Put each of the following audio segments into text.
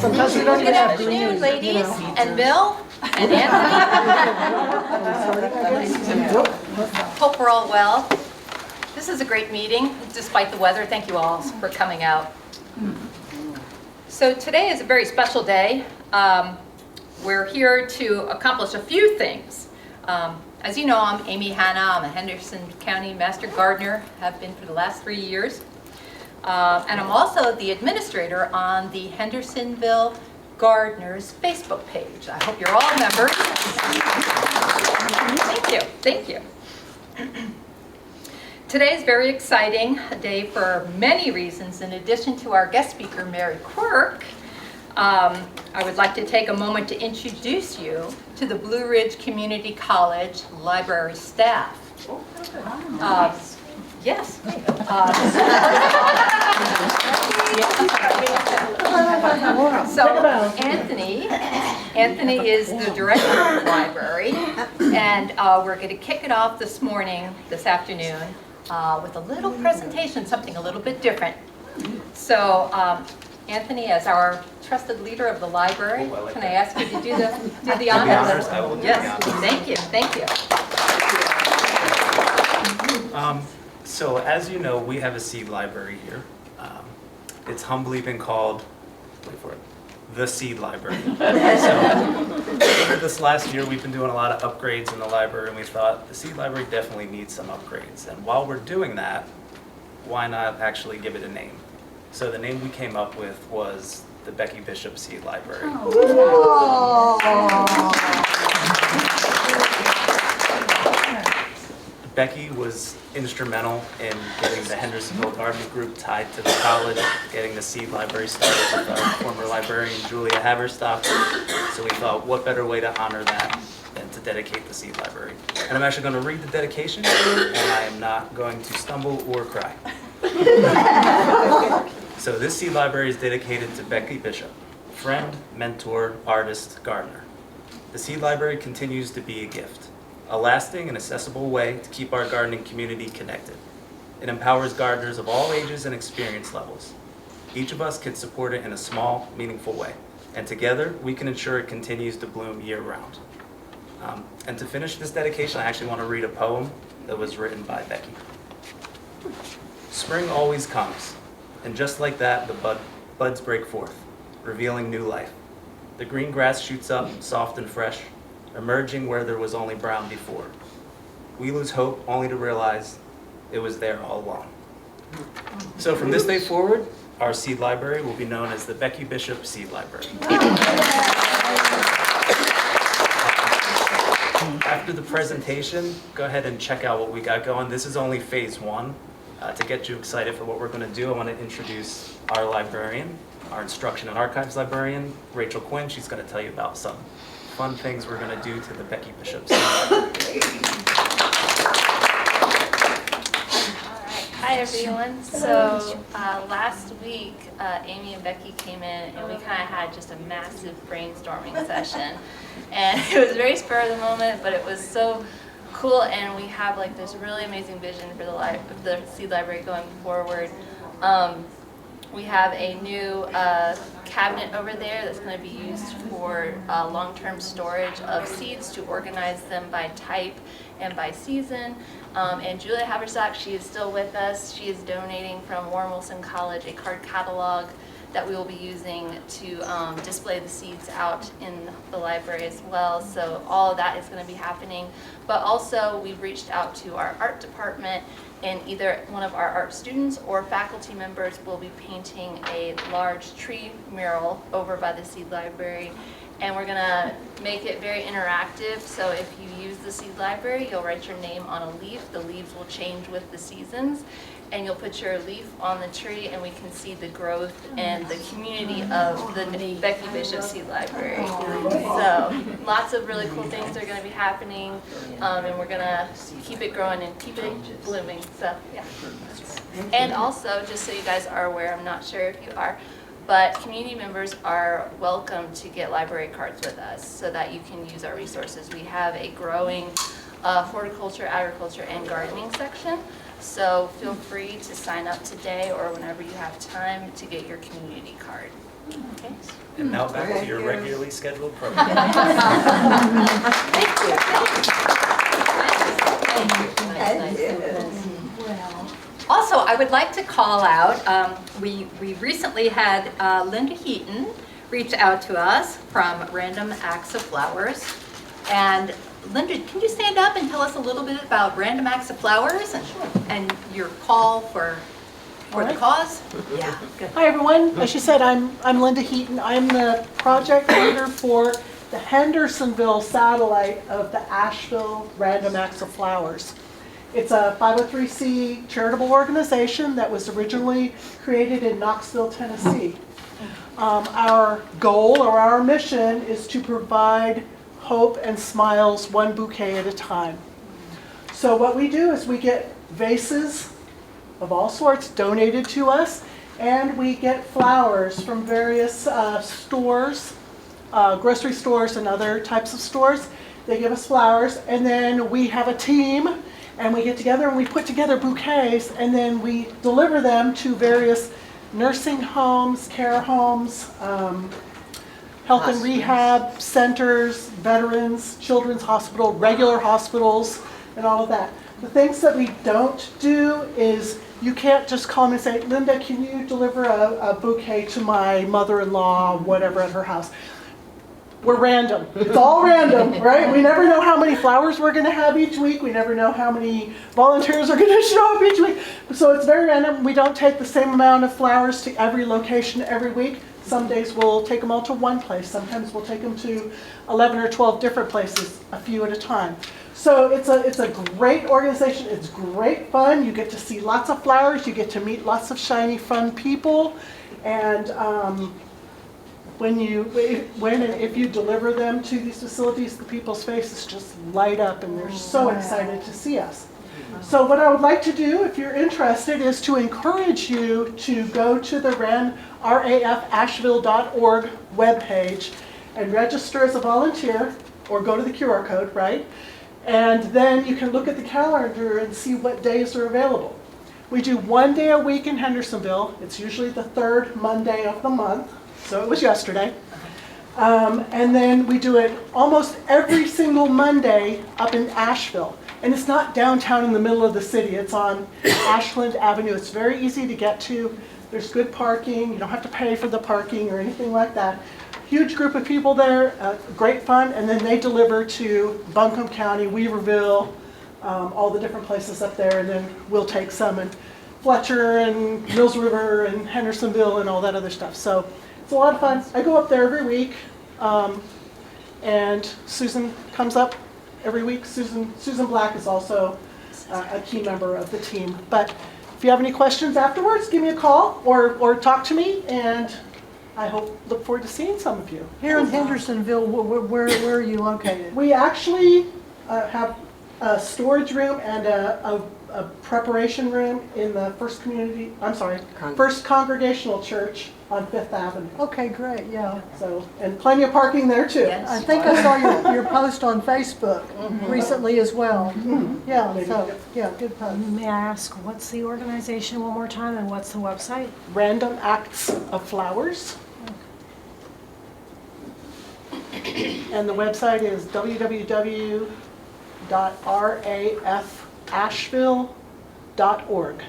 Sometimes you don't Good afternoon, ladies, and Bill, and Anthony. Hope we're all well. This is a great meeting, despite the weather. Thank you all for coming out. So today is a very special day. We're here to accomplish a few things. As you know, I'm Amy Hanna. I'm a Henderson County Master Gardener, have been for the last 3 years. And I'm also the administrator on the Hendersonville Gardeners Facebook page. I hope you're all members. Thank you. Today is very exciting, a day for many reasons. In addition to our guest speaker, Mary Quirk, I would like to take a moment to introduce you to the Blue Ridge Community College library staff. Yes. So Anthony is the director of the library, and we're going to kick it off this afternoon, with a little presentation, something a little bit different. So Anthony, as our trusted leader of the library, can I ask you to do the honors? I will do yes, the honors. Thank you. So as you know, we have a seed library here. It's humbly been called, wait for it, the seed library. So over this last year, we've been doing a lot of upgrades in the library, and we thought the seed library definitely needs some upgrades. And while we're doing that, why not actually give it a name? So the name we came up with was the Becky Bishop Seed Library. Becky was instrumental in getting the Hendersonville Gardening Group tied to the college, getting the seed library started with our former librarian, Julia Haverstock. So we thought, what better way to honor that than to dedicate the seed library? And I'm actually going to read the dedication, and I am not going to stumble or cry. So this seed library is dedicated to Becky Bishop, friend, mentor, artist, gardener. The seed library continues to be a gift, a lasting and accessible way to keep our gardening community connected. It empowers gardeners of all ages and experience levels. Each of us can support it in a small, meaningful way, and together we can ensure it continues to bloom year-round. And to finish this dedication, I actually want to read a poem that was written by Becky. Spring always comes, and just like that, the buds break forth, revealing new life. The green grass shoots up, soft and fresh, emerging where there was only brown before. We lose hope only to realize it was there all along. So from this day forward, our seed library will be known as the Becky Bishop Seed Library. After the presentation, go ahead and check out what we got going. This is only phase one. To get you excited for what we're going to do, I want to introduce our librarian, our instruction and archives librarian, Rachel Quinn. She's going to tell you about some fun things we're going to do to the Becky Bishop Seed Library. Hi everyone. So last week, Amy and Becky came in and we kind of had just a massive brainstorming session. And it was very spur of the moment, but it was so cool, and we have like this really amazing vision for the seed library going forward. We have a new cabinet over there that's going to be used for long-term storage of seeds to organize them by type and by season. And Julia Haverstock, she is still with us. She is donating from Warren Wilson College a card catalog that we will be using to display the seeds out in the library as well. So all of that is going to be happening. But also we've reached out to our art department, and either one of our art students or faculty members will be painting a large tree mural over by the seed library. And we're gonna make it very interactive, so if you use the seed library, you'll write your name on a leaf. The leaves will change with the seasons, and you'll put your leaf on the tree, and we can see the growth and the community of the Becky Bishop Seed Library. So lots of really cool things are gonna be happening, and we're gonna keep it growing and keep it blooming, so yeah. And also, just so you guys are aware, I'm not sure if you are, but community members are welcome to get library cards with us so that you can use our resources. We have a growing horticulture, agriculture, and gardening section. So feel free to sign up today or whenever you have time to get your community card. Okay. And now back to your regularly scheduled program. Thank you. Also, I would like to call out, we recently had Linda Heaton reach out to us from Random Acts of Flowers. And Linda, can you stand up and tell us a little bit about Random Acts of Flowers and your call for the cause? Yeah, good. Hi everyone, as you said, I'm Linda Heaton. I'm the project leader for the Hendersonville satellite of the Asheville Random Acts of Flowers. It's a 503c charitable organization that was originally created in Knoxville, Tennessee. Our goal or our mission is to provide hope and smiles one bouquet at a time. So what we do is we get vases of all sorts donated to us, and we get flowers from various stores, grocery stores and other types of stores. They give us flowers, and then we have a team, and we get together and we put together bouquets, and then we deliver them to various nursing homes, care homes, health and rehab centers, veterans, children's hospital, regular hospitals, and all of that. The things that we don't do is you can't just call me and say, Linda, can you deliver a bouquet to my mother-in-law, whatever, at her house? We're random. It's all random, right? We never know how many flowers we're going to have each week. We never know how many volunteers are going to show up each week. So it's very random. We don't take the same amount of flowers to every location every week. Some days we'll take them all to one place. Sometimes we'll take them to 11 or 12 different places, a few at a time. So it's a great organization. It's great fun. You get to see lots of flowers. You get to meet lots of shiny, fun people. And when and if you deliver them to these facilities, the people's faces just light up and they're so excited to see us. So what I would like to do, if you're interested, is to encourage you to go to the rafasheville.org webpage and register as a volunteer, or go to the QR code, right? And then you can look at the calendar and see what days are available. We do one day a week in Hendersonville. It's usually the third Monday of the month. So it was yesterday. And then we do it almost every single Monday up in Asheville. And it's not downtown in the middle of the city. It's on Ashland Avenue. It's very easy to get to. There's good parking. You don't have to pay for the parking or anything like that. Huge group of people there, great fun. And then they deliver to Buncombe County, Weaverville, all the different places up there. And then we'll take some in Fletcher and Mills River and Hendersonville and all that other stuff. So it's a lot of fun. I go up there every week, and Susan comes up every week. Susan Black is also a key member of the team. But if you have any questions afterwards, give me a call or talk to me, and I look forward to seeing some of you. Here in Hendersonville, where are you located? We actually have a storage room and a preparation room in the First Congregational Church on 5th Avenue. Okay, great, yeah. So, and plenty of parking there too. Yes. I think I saw your post on Facebook recently as well. Yeah, so, yeah, good post. May I ask, what's the organization one more time and what's the website? Random Acts of Flowers. And the website is www.rafasheville.org.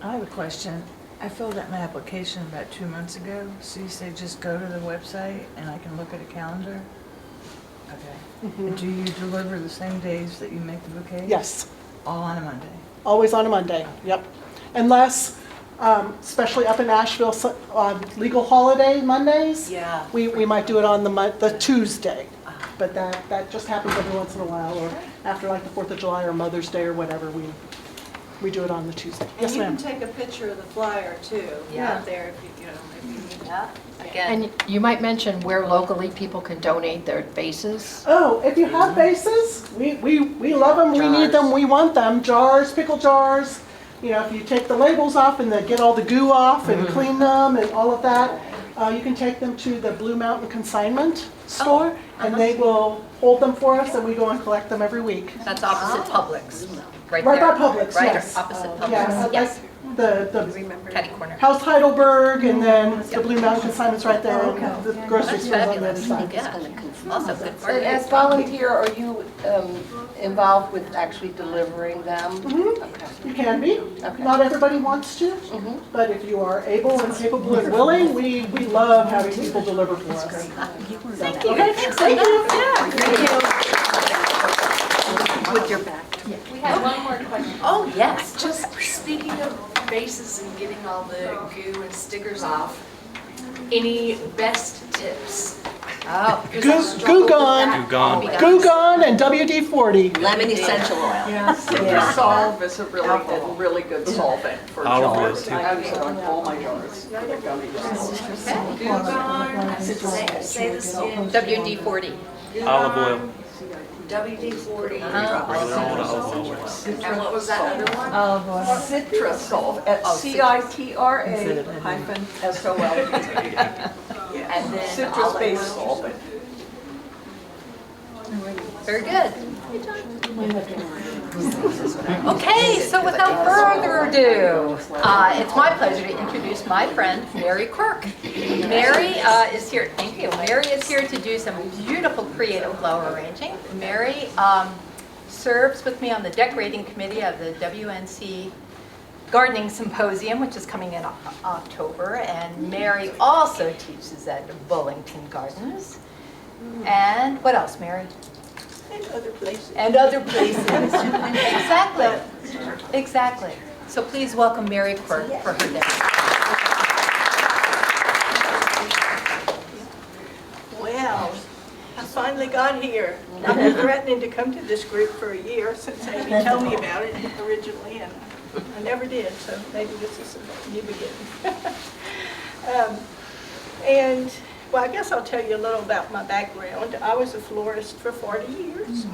I have a question. I filled out my application about 2 months ago, so you say just go to the website and I can look at a calendar? Okay. And do you deliver the same days that you make the bouquets? Yes, All on a Monday? always on a Monday, yep. Unless, especially up in Asheville, on legal holiday Mondays, we might do it on the Tuesday. But that just happens every once in a while, or after like the 4th of July or Mother's Day or whatever, we do it on the Tuesday. Yes, ma'am. And you can take a picture of the flyer too, Yeah. out there if you need to. Yeah. Again, And you might mention where locally people can donate their vases. Oh, if you have vases, we love them, we need them, we want them. Jars, pickle jars. You know, if you take the labels off and then get all the goo off and clean them and all of that, you can take them to the Blue Mountain Consignment store, and they will hold them for us, and we go and collect them every week. That's opposite Publix, right Right there. by Publix, Right, yes. opposite Yeah, Publix, yes, the catty corner. House Heidelberg, and then the Blue Mountain Consignment's right there, and the grocery That's store's on the other fabulous, side. yeah. Also good for And as you. volunteer, are you involved with actually delivering them? Mhm. Okay. You can be. Okay. Not everybody wants to, but if you are able and capable and willing, we love having people deliver for us. Thank you. Okay, thank you. With your back. We have one more question. Oh, yes. Just speaking of bases and getting all the goo and stickers off, any best tips? Oh, Goo Gone, Gone. Goo Gone, and WD-40. Lemon essential oil. Citrus solve is a really good solvent for Olive oil, jars. too. I use it on all my jars. Say this again. WD-40. Olive oil. WD-40. Regular old olive oil works. And what was that other one? Olive oil. Citrus solve, at CITRA-SOLVET. And then Citrus-based solvent. Very good. Okay, so without further ado, it's my pleasure to introduce my friend, Mary Quirk. Mary is here, thank you. Mary is here to do some beautiful creative flower arranging. Mary serves with me on the decorating committee of the WNC Gardening Symposium, which is coming in October, and Mary also teaches at Bullington Gardens. And what else, Mary? And other places. And other places. Exactly. Exactly. So please welcome Mary Quirk for her day. Well, I finally got here. I've been threatening to come to this group for a year since Amy told me about it originally, and I never did, so maybe this is a new beginning. Well, I guess I'll tell you a little about my background. I was a florist for 40 years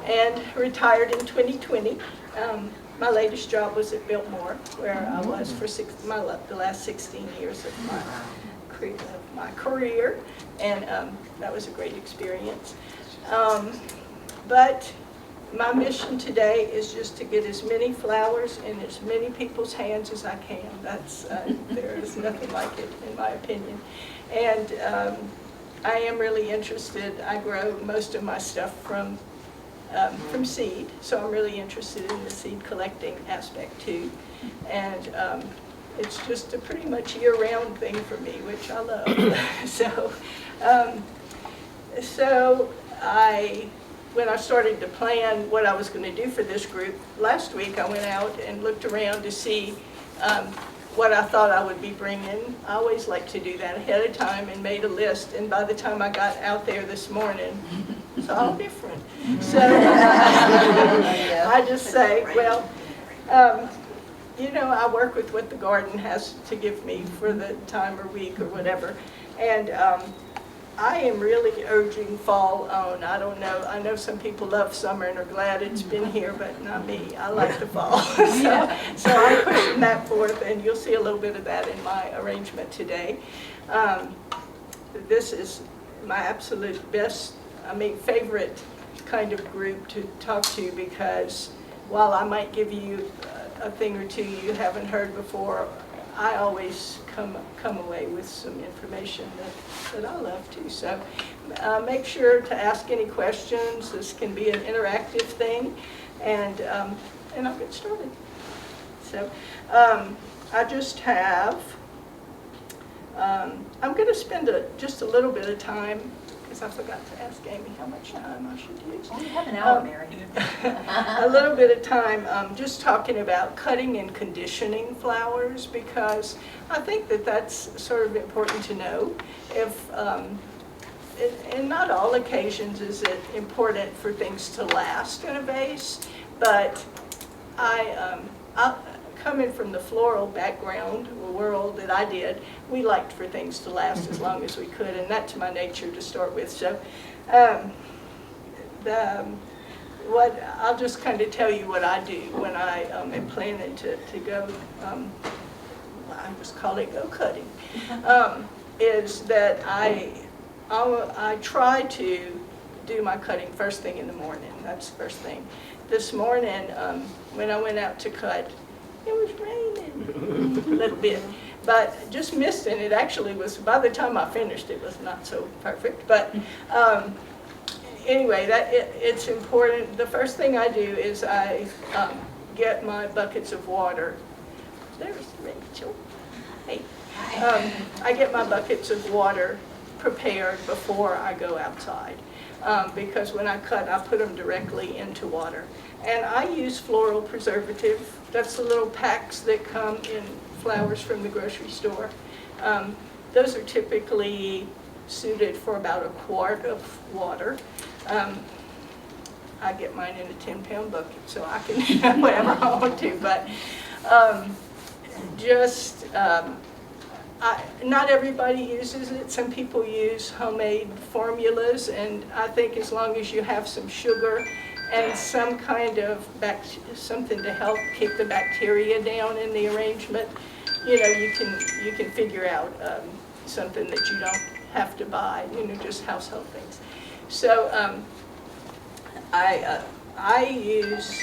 and retired in 2020. My latest job was at Biltmore, where I was for the last 16 years of my career, and that was a great experience. But my mission today is just to get as many flowers in as many people's hands as I can. There is nothing like it, in my opinion. And I am really interested. I grow most of my stuff from seed, so I'm really interested in the seed collecting aspect too. And it's just a pretty much year-round thing for me, which I love. When I started to plan what I was going to do for this group, last week I went out and looked around to see what I thought I would be bringing. I always like to do that ahead of time and made a list, and by the time I got out there this morning, it's all different. So I just say, well, I work with what the garden has to give me for the time or week or whatever, and I am really urging fall on. I don't know. I know some people love summer and are glad it's been here, but not me. I like the fall. So I'm pushing that forth, and you'll see a little bit of that in my arrangement today. This is my absolute favorite kind of group to talk to, because while I might give you a thing or two you haven't heard before, I always come away with some information that I love too. So make sure to ask any questions. This can be an interactive thing, and I'll get started. So I just have, I'm going to spend just a little bit of time, because I forgot to ask Amy how much time I should use. Oh, you have an hour, Mary. A little bit of time just talking about cutting and conditioning flowers, because I think that's sort of important to know. In not all occasions is it important for things to last in a vase, but coming from the floral background, world that I did, we liked for things to last as long as we could, and that's my nature to start with. So I'll just kind of tell you what I do when I am planning to go, I just call it go cutting, is that I try to do my cutting first thing in the morning. That's the first thing. This morning, when I went out to cut, it was raining a little bit, but just missed it. It actually was, by the time I finished, it was not so perfect. But anyway, it's important. The first thing I do is I get my buckets of water. There's Rachel. Hey. I get my buckets of water prepared before I go outside. Because when I cut, I put them directly into water. And I use Floral preservative. That's the little packs that come in flowers from the grocery store. Those are typically suited for about a quart of water. I get mine in a 10-pound bucket, so I can do whatever I want to. But not everybody uses it. Some people use homemade formulas, and I think as long as you have some sugar and some kind of something to help keep the bacteria down in the arrangement, you know, you can figure out something that you don't have to buy, you know, just household things. So I use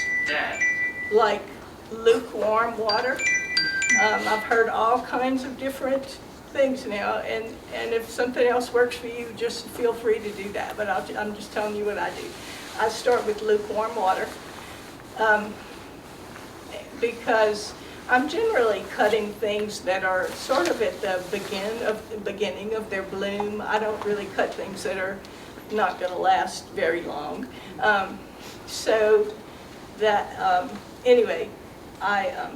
like lukewarm water. I've heard all kinds of different things now, and if something else works for you, just feel free to do that. But I'm just telling you what I do. I start with lukewarm water because I'm generally cutting things that are sort of at the beginning of their bloom. I don't really cut things that are not going to last very long. So that anyway, I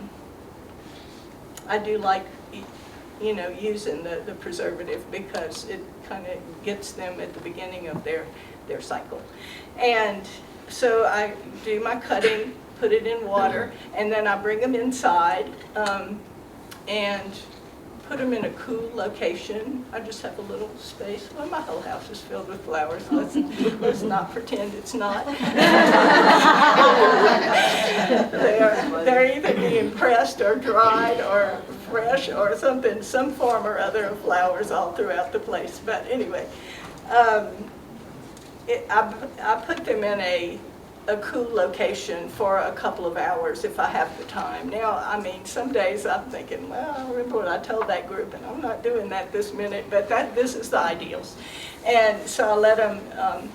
do like, you know, using the preservative because it kind of gets them at the beginning of their cycle. And so I do my cutting, put it in water, and then I bring them inside and put them in a cool location. I just have a little space. Well, my whole house is filled with flowers. Let's not pretend it's not. They're either being pressed or dried or fresh or something, some form or other of flowers all throughout the place. But anyway, I put them in a cool location for a couple of hours if I have the time. Now, I mean, some days I'm thinking, well, I remember what I told that group, and I'm not doing that this minute, but this is the ideals. And so I let them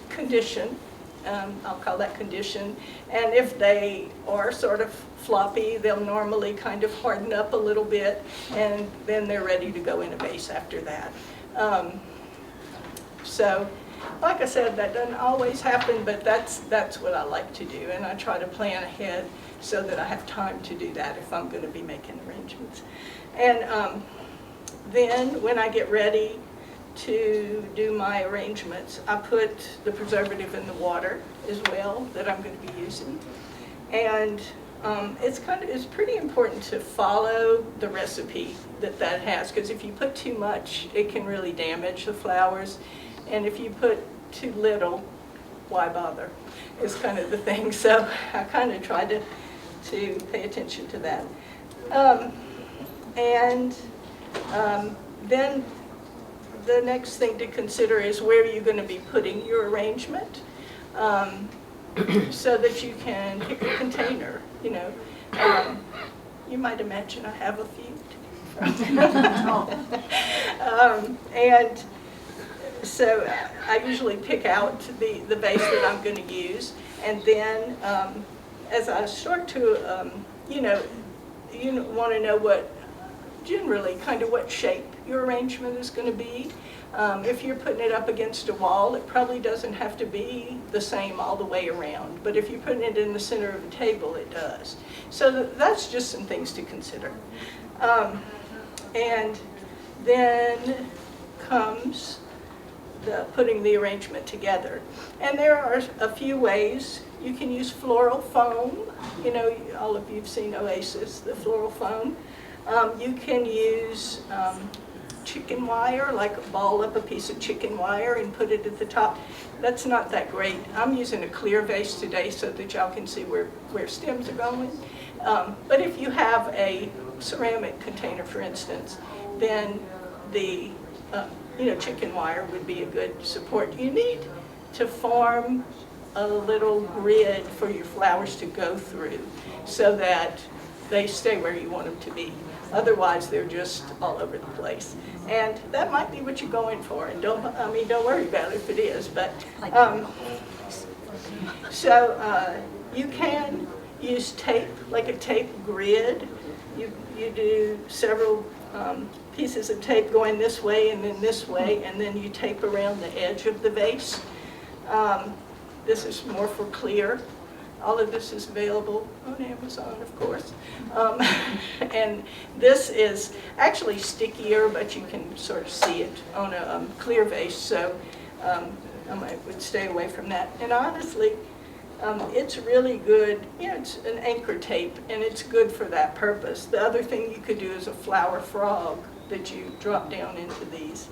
condition. I'll call that condition. And if they are sort of floppy, they'll normally kind of harden up a little bit, and then they're ready to go in a vase after that. So, like I said, that doesn't always happen, but that's what I like to do, and I try to plan ahead so that I have time to do that if I'm going to be making arrangements. And then when I get ready to do my arrangements, I put the preservative in the water as well that I'm going to be using. And it's pretty important to follow the recipe that has, because if you put too much, it can really damage the flowers. And if you put too little, why bother? Is kind of the thing. So I kind of try to pay attention to that. Then the next thing to consider is where you're going to be putting your arrangement, so that you can pick a container. You know, you might imagine I have a few. And so I usually pick out the vase that I'm going to use, and then as I start to, you want to know what shape your arrangement is going to be. If you're putting it up against a wall, it probably doesn't have to be the same all the way around, but if you're putting it in the center of a table, it does. So that's just some things to consider. And then comes putting the arrangement together. And there are a few ways. You can use floral foam. You know, all of you have seen Oasis, the floral foam. You can use chicken wire, like ball up a piece of chicken wire and put it at the top. That's not that great. I'm using a clear vase today so that y'all can see where stems are going. But if you have a ceramic container, for instance, then the chicken wire would be a good support. You need to form a little grid for your flowers to go through so that they stay where you want them to be. Otherwise, they're just all over the place. And that might be what you're going for. And don't worry about it if it is. But you can use tape, like a tape grid. You do several pieces of tape going this way and then this way, and then you tape around the edge of the vase. This is more for clear. All of this is available on Amazon, of course. And this is actually stickier, but you can sort of see it on a clear vase, so I would stay away from that. And honestly, it's really good. It's an anchor tape, and it's good for that purpose. The other thing you could do is a flower frog that you drop down into these.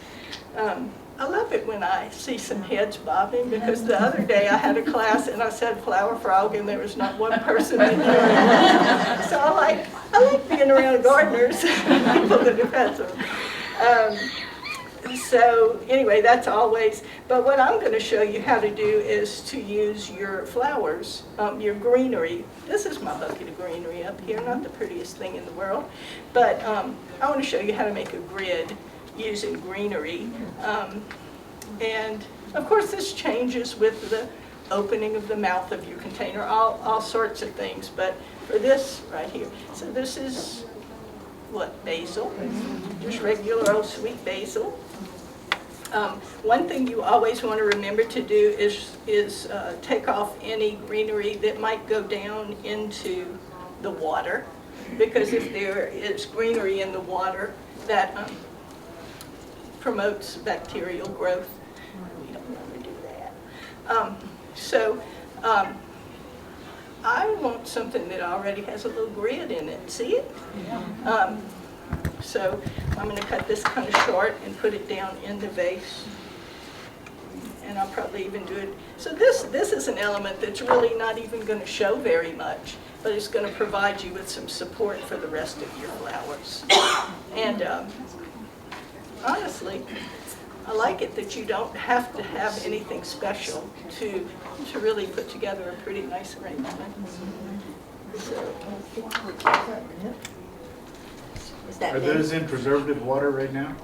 I love it when I see some heads bobbing, because the other day I had a class and I said flower frog and there was not one person in there. So I like being around gardeners, people that have had some. So anyway, that's always, but what I'm going to show you how to do is to use your flowers, your greenery. This is my bucket of greenery up here, not the prettiest thing in the world, but I want to show you how to make a grid using greenery. And of course this changes with the opening of the mouth of your container, all sorts of things, but for this right here, so this is what, basil, just regular old sweet basil. One thing you always want to remember to do is take off any greenery that might go down into the water, because if there is greenery in the water, that promotes bacterial growth. We don't want to do that. I want something that already has a little grid in it. See it? Yeah. So I'm going to cut this kind of short and put it down in the vase. And I'll probably even do it. So this is an element that's really not even going to show very much, but it's going to provide you with some support for the rest of your flowers. And honestly, I like it that you don't have to have anything special to really put together a pretty nice arrangement. So, Are those in preservative water right now?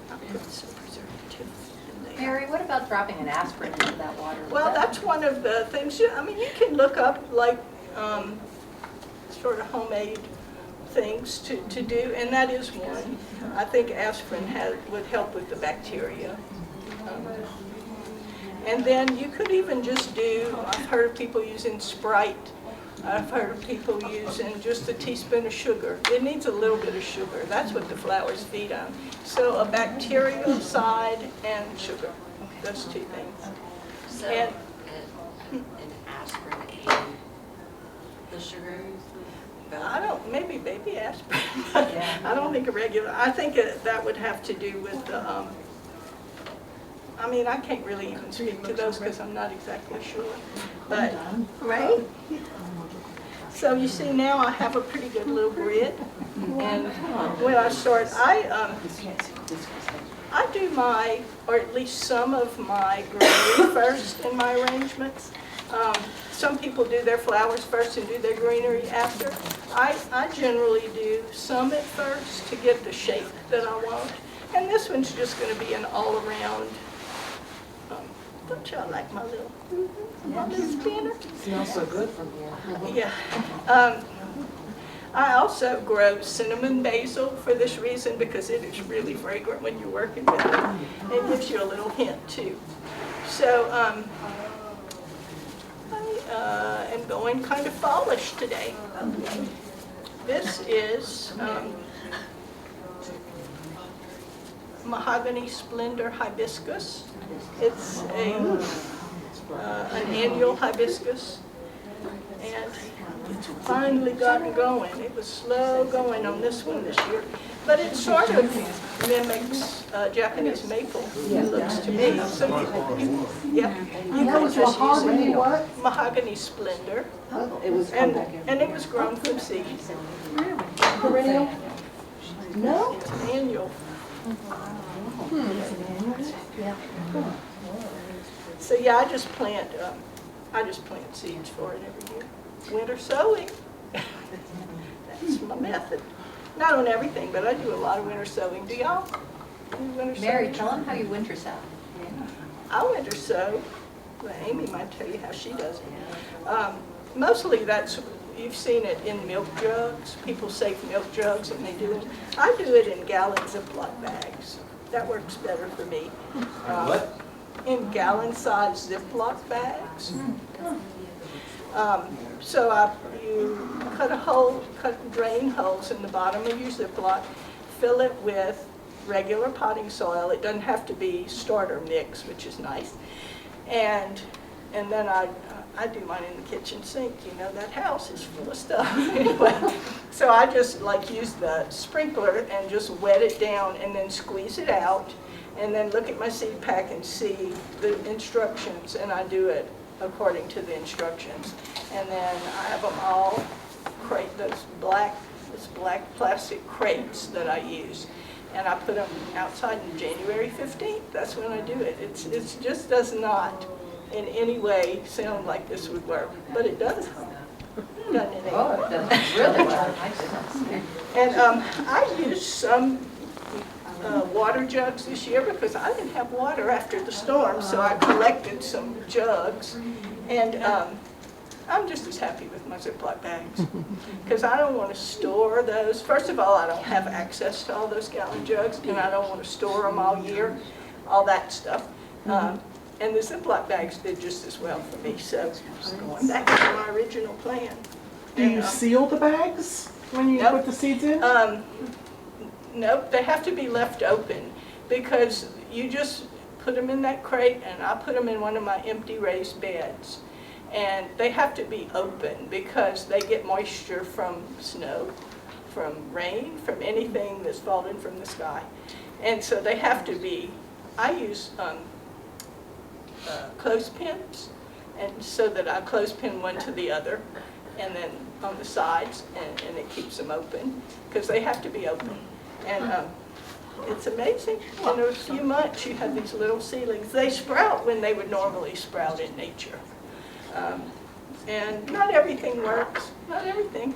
I'll put some preservative in there. Mary, what about dropping an aspirin into that water? Well, that's one of the things. You can look up like sort of homemade things to do, and that is one. I think aspirin would help with the bacteria. And then you could even just do, I've heard of people using Sprite. I've heard of people using just a teaspoon of sugar. It needs a little bit of sugar. That's what the flowers feed on. So a bacterial side and sugar, those two things. So And an aspirin and the sugar? maybe baby aspirin, but I don't think a regular, I think that would have to do with the, I can't really even speak to those because I'm not exactly sure. But, right? So you see now I have a pretty good little grid. And when I start, I do my, or at least some of my greenery first in my arrangements. Some people do their flowers first and do their greenery after. I generally do some at first to get the shape that I want. And this one's just going to be an all-around, don't y'all like my little spinner? It smells so good from here. Yeah. I also grow cinnamon basil for this reason, because it is really fragrant when you're working with it. It gives you a little hint too. So I am going kind of fallish today. This is Mahogany Splendor hibiscus. It's an annual hibiscus, and it's finally gotten going. It was slow going on this one this year, but it sort of mimics Japanese maple, it looks to me. So you can just use it. Mahogany Splendor, and it was grown from seeds. Perennial? No. It's an annual. So yeah, I just plant seeds for it every year. Winter sowing, that's my method. Not on everything, but I do a lot of winter sowing. Do y'all do winter sowing? Mary, tell them how you winter sow. I winter sow. Well, Amy might tell you how she does it. Mostly that's, you've seen it in milk jugs. People save milk jugs and they do it. I do it in gallon Ziploc bags. That works better for me. What? In gallon-sized Ziploc bags. So you cut a hole, drain holes in the bottom of your Ziploc, fill it with regular potting soil. It doesn't have to be starter mix, which is nice. And then I do mine in the kitchen sink. You know, that house is full of stuff. Anyway, so I just like use the sprinkler and just wet it down and then squeeze it out and then look at my seed pack and see the instructions, and I do it according to the instructions. And then I have them all those black plastic crates that I use. And I put them outside on January 15th. That's when I do it. It just does not in any way sound like this would work, but it does. Doesn't it? Oh, it does really well. And I used some water jugs this year because I didn't have water after the storm, so I collected some jugs. And I'm just as happy with my Ziploc bags because I don't want to store those. First of all, I don't have access to all those gallon jugs, and I don't want to store them all year, all that stuff. And the Ziploc bags did just as well for me. So going back to my original plan. Do you seal the bags when you put the seeds in? Nope, they have to be left open because you just put them in that crate, and I put them in one of my empty raised beds. And they have to be open because they get moisture from snow, from rain, from anything that's fallen from the sky. And so they have to be, I use clothespins, and so that I clothespin one to the other, and then on the sides, and it keeps them open because they have to be open. And it's amazing. In a few months, you have these little seedlings. They sprout when they would normally sprout in nature. And not everything works, not everything.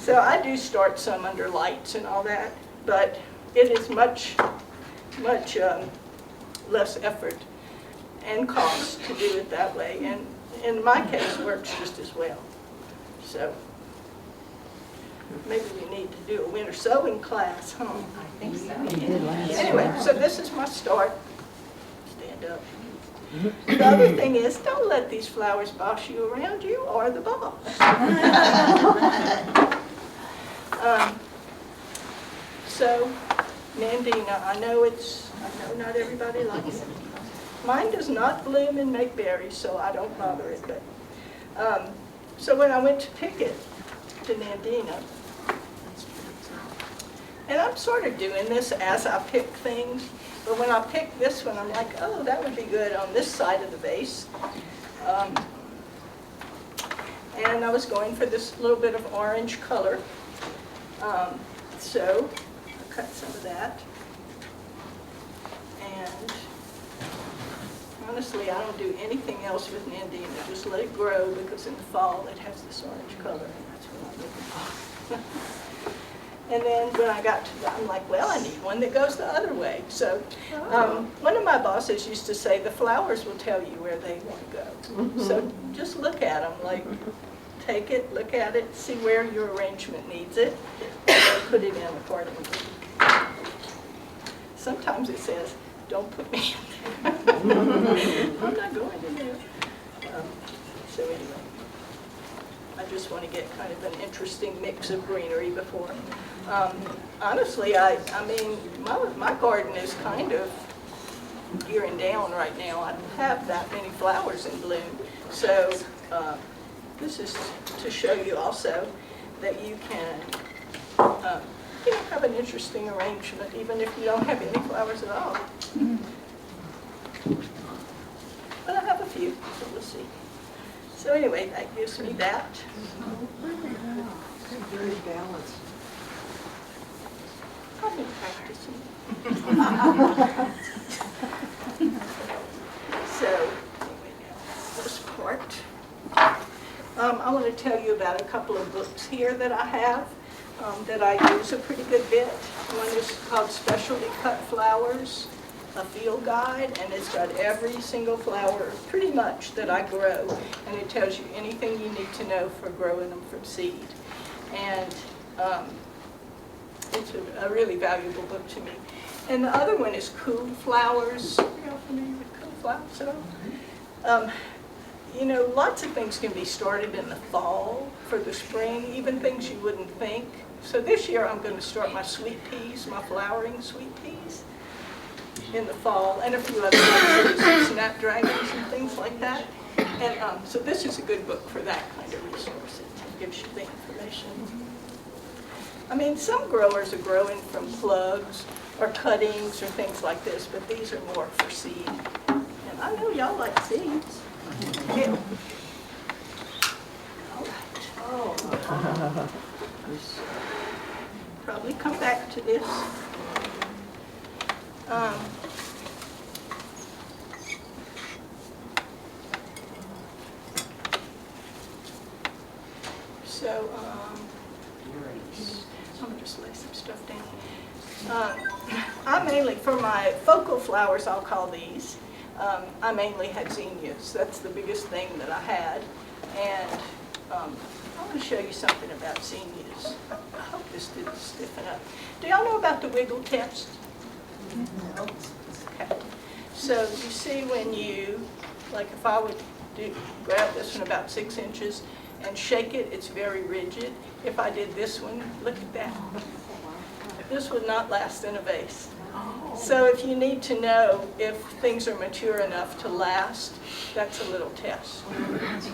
So I do start some under lights and all that, but it is much less effort and cost to do it that way. And in my case, works just as well. So maybe we need to do a winter sewing class, huh? I think so. Anyway, so this is my start. Stand up. The other thing is, don't let these flowers boss you around. You are the boss. So, Nandina, I know not everybody likes it. Mine does not bloom and make berries, so I don't bother it. But so when I went to pick it to Nandina, and I'm sort of doing this as I pick things. But when I picked this one, I'm like, oh, that would be good on this side of the vase. And I was going for this little bit of orange color. So I cut some of that. And honestly, I don't do anything else with Nandina. Just let it grow because in the fall it has this orange color, and that's what I'm looking for. And then when I got to that, I'm like, well, I need one that goes the other way. So one of my bosses used to say, the flowers will tell you where they want to go. So just look at them, like take it, look at it, see where your arrangement needs it, and then put it in accordingly. Sometimes it says, don't put me in there. I'm not going in there. So anyway. I just want to get kind of an interesting mix of greenery before. Honestly, I mean, my garden is kind of gearing down right now. I don't have that many flowers in bloom. So this is to show you also that you can have an interesting arrangement even if you don't have any flowers at all. But I have a few, so we'll see. So anyway, that gives me that. Very balanced. I've been practicing. So, anyway, now this part. I want to tell you about a couple of books here that I have that I use a pretty good bit. One is called Specialty Cut Flowers, a field guide, and it's got every single flower pretty much that I grow, and it tells you anything you need to know for growing them from seed. And it's a really valuable book to me. And the other one is Cool Flowers. Are you all familiar with Cool Flowers at all? You know, lots of things can be started in the fall for the spring, even things you wouldn't think. So this year I'm going to start my sweet peas, my flowering sweet peas, in the fall, and a few other things, some snapdragons and things like that. And so this is a good book for that kind of resource. It gives you the information. I mean, some growers are growing from plugs or cuttings or things like this, but these are more for seed. And I know y'all like seeds. Yeah. All right. Oh. Probably come back to this. So, I'm gonna just lay some stuff down. I mainly, for my focal flowers, I'll call these, I mainly had zinnias. That's the biggest thing that I had. And I want to show you something about zinnias. I hope this didn't stiffen up. Do y'all know about the wiggle test? No. Okay. So you see when you, like if I would grab this one about 6 inches and shake it, it's very rigid. If I did this one, look at that. This would not last in a vase. So if you need to know if things are mature enough to last, that's a little test.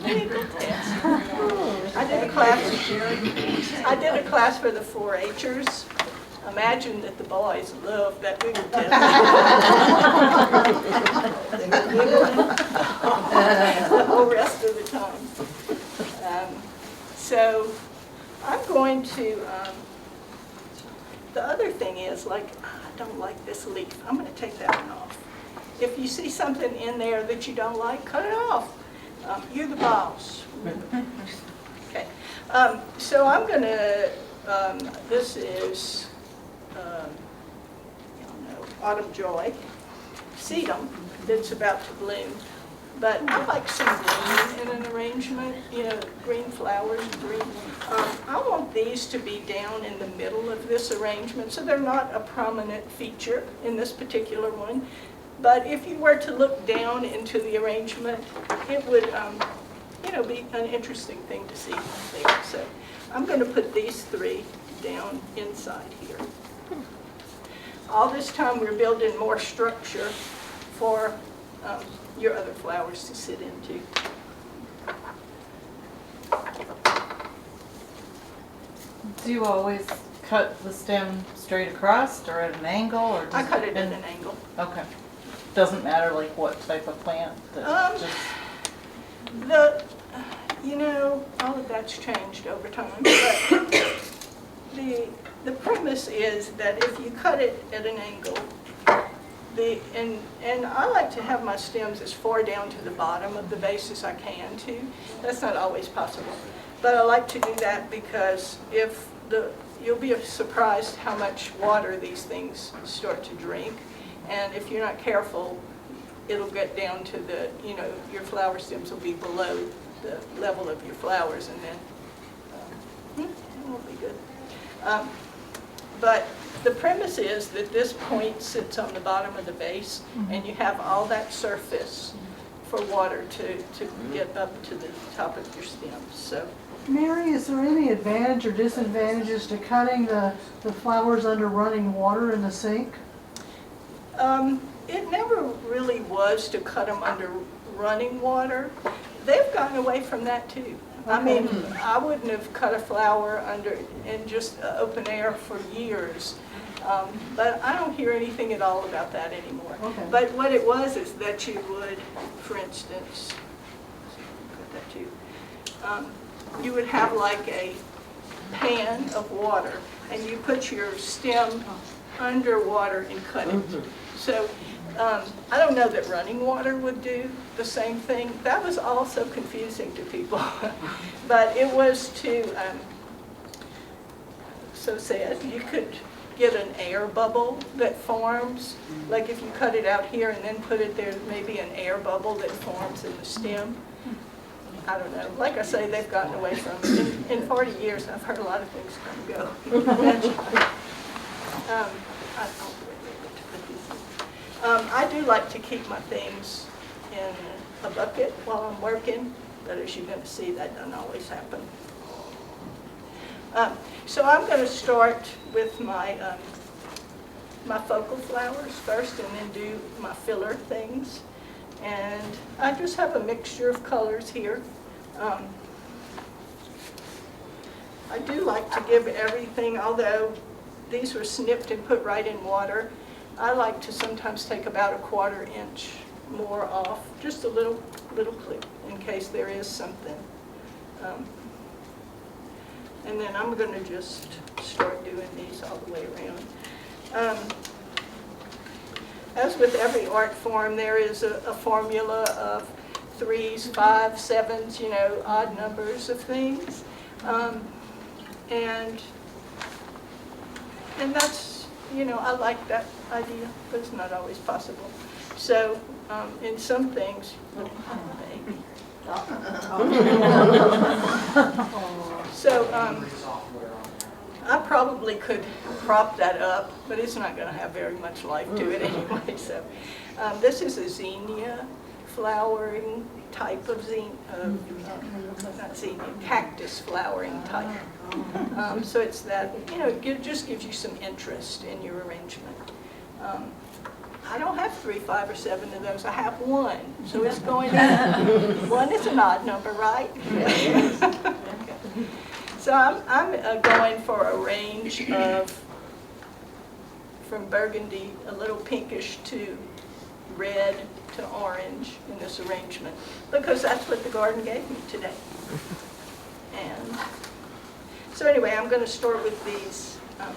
Wiggle test. I did a class for the 4-Hers. Imagine that the boys love that wiggle test. They were wiggling the whole rest of the time. So I'm going to, the other thing is, like, I don't like this leaf. I'm going to take that one off. If you see something in there that you don't like, cut it off. You're the boss. Okay. So I'm going to, this is, I don't know, Autumn Joy, sedum that's about to bloom. But I like some green in an arrangement, you know, green flowers, green. I want these to be down in the middle of this arrangement, so they're not a prominent feature in this particular one. But if you were to look down into the arrangement, it would, you know, be an interesting thing to see there. So I'm going to put these 3 down inside here. All this time we're building more structure for your other flowers to sit into. Do you always cut the stem straight across or at an angle, or I cut it at an angle. Okay. Doesn't matter like what type of plant? You know, all of that's changed over time, but the premise is that if you cut it at an angle, and I like to have my stems as far down to the bottom of the vase as I can too. That's not always possible, but I like to do that because you'll be surprised how much water these things start to drink, and if you're not careful, it'll get down to the, you know, your flower stems will be below the level of your flowers, and then it won't be good. But the premise is that this point sits on the bottom of the vase, and you have all that surface for water to get up to the top of your stems. So, Mary, is there any advantage or disadvantages to cutting the flowers under running water in the sink? It never really was to cut them under running water. They've gotten away from that too. I mean, I wouldn't have cut a flower in just open air for years. But I don't hear anything at all about that anymore. Okay. But what it was is that you would, for instance, put that too, you would have like a pan of water, and you put your stem underwater and cut it. So I don't know that running water would do the same thing. That was also confusing to people. But it was to, so said, you could get an air bubble that forms. Like if you cut it out here and then put it there, maybe an air bubble that forms in the stem. I don't know. Like I say, they've gotten away from it. In 40 years, I've heard a lot of things come and go. I do like to keep my things in a bucket while I'm working, but as you're going to see, that doesn't always happen. So I'm going to start with my my focal flowers first, and then do my filler things. And I just have a mixture of colors here. I do like to give everything, although these were snipped and put right in water, I like to sometimes take about a 1/4 inch more off, just a little clip in case there is something. And then I'm going to just start doing these all the way around. As with every art form, there is a formula of 3s, 5s, 7s, you know, odd numbers of things. And that's, you know, I like that idea, but it's not always possible. So in some things, so I probably could prop that up, but it's not going to have very much life to it anyway. So this is a zinnia flowering type of not zinnia, cactus flowering type. So it's that, you know, it just gives you some interest in your arrangement. I don't have 3, 5, or 7 of those. I have 1, so it's going in. 1 is an odd number, right? So I'm going for a range of from burgundy, a little pinkish, to red to orange in this arrangement, because that's what the garden gave me today. And so anyway, I'm going to start with these. I'm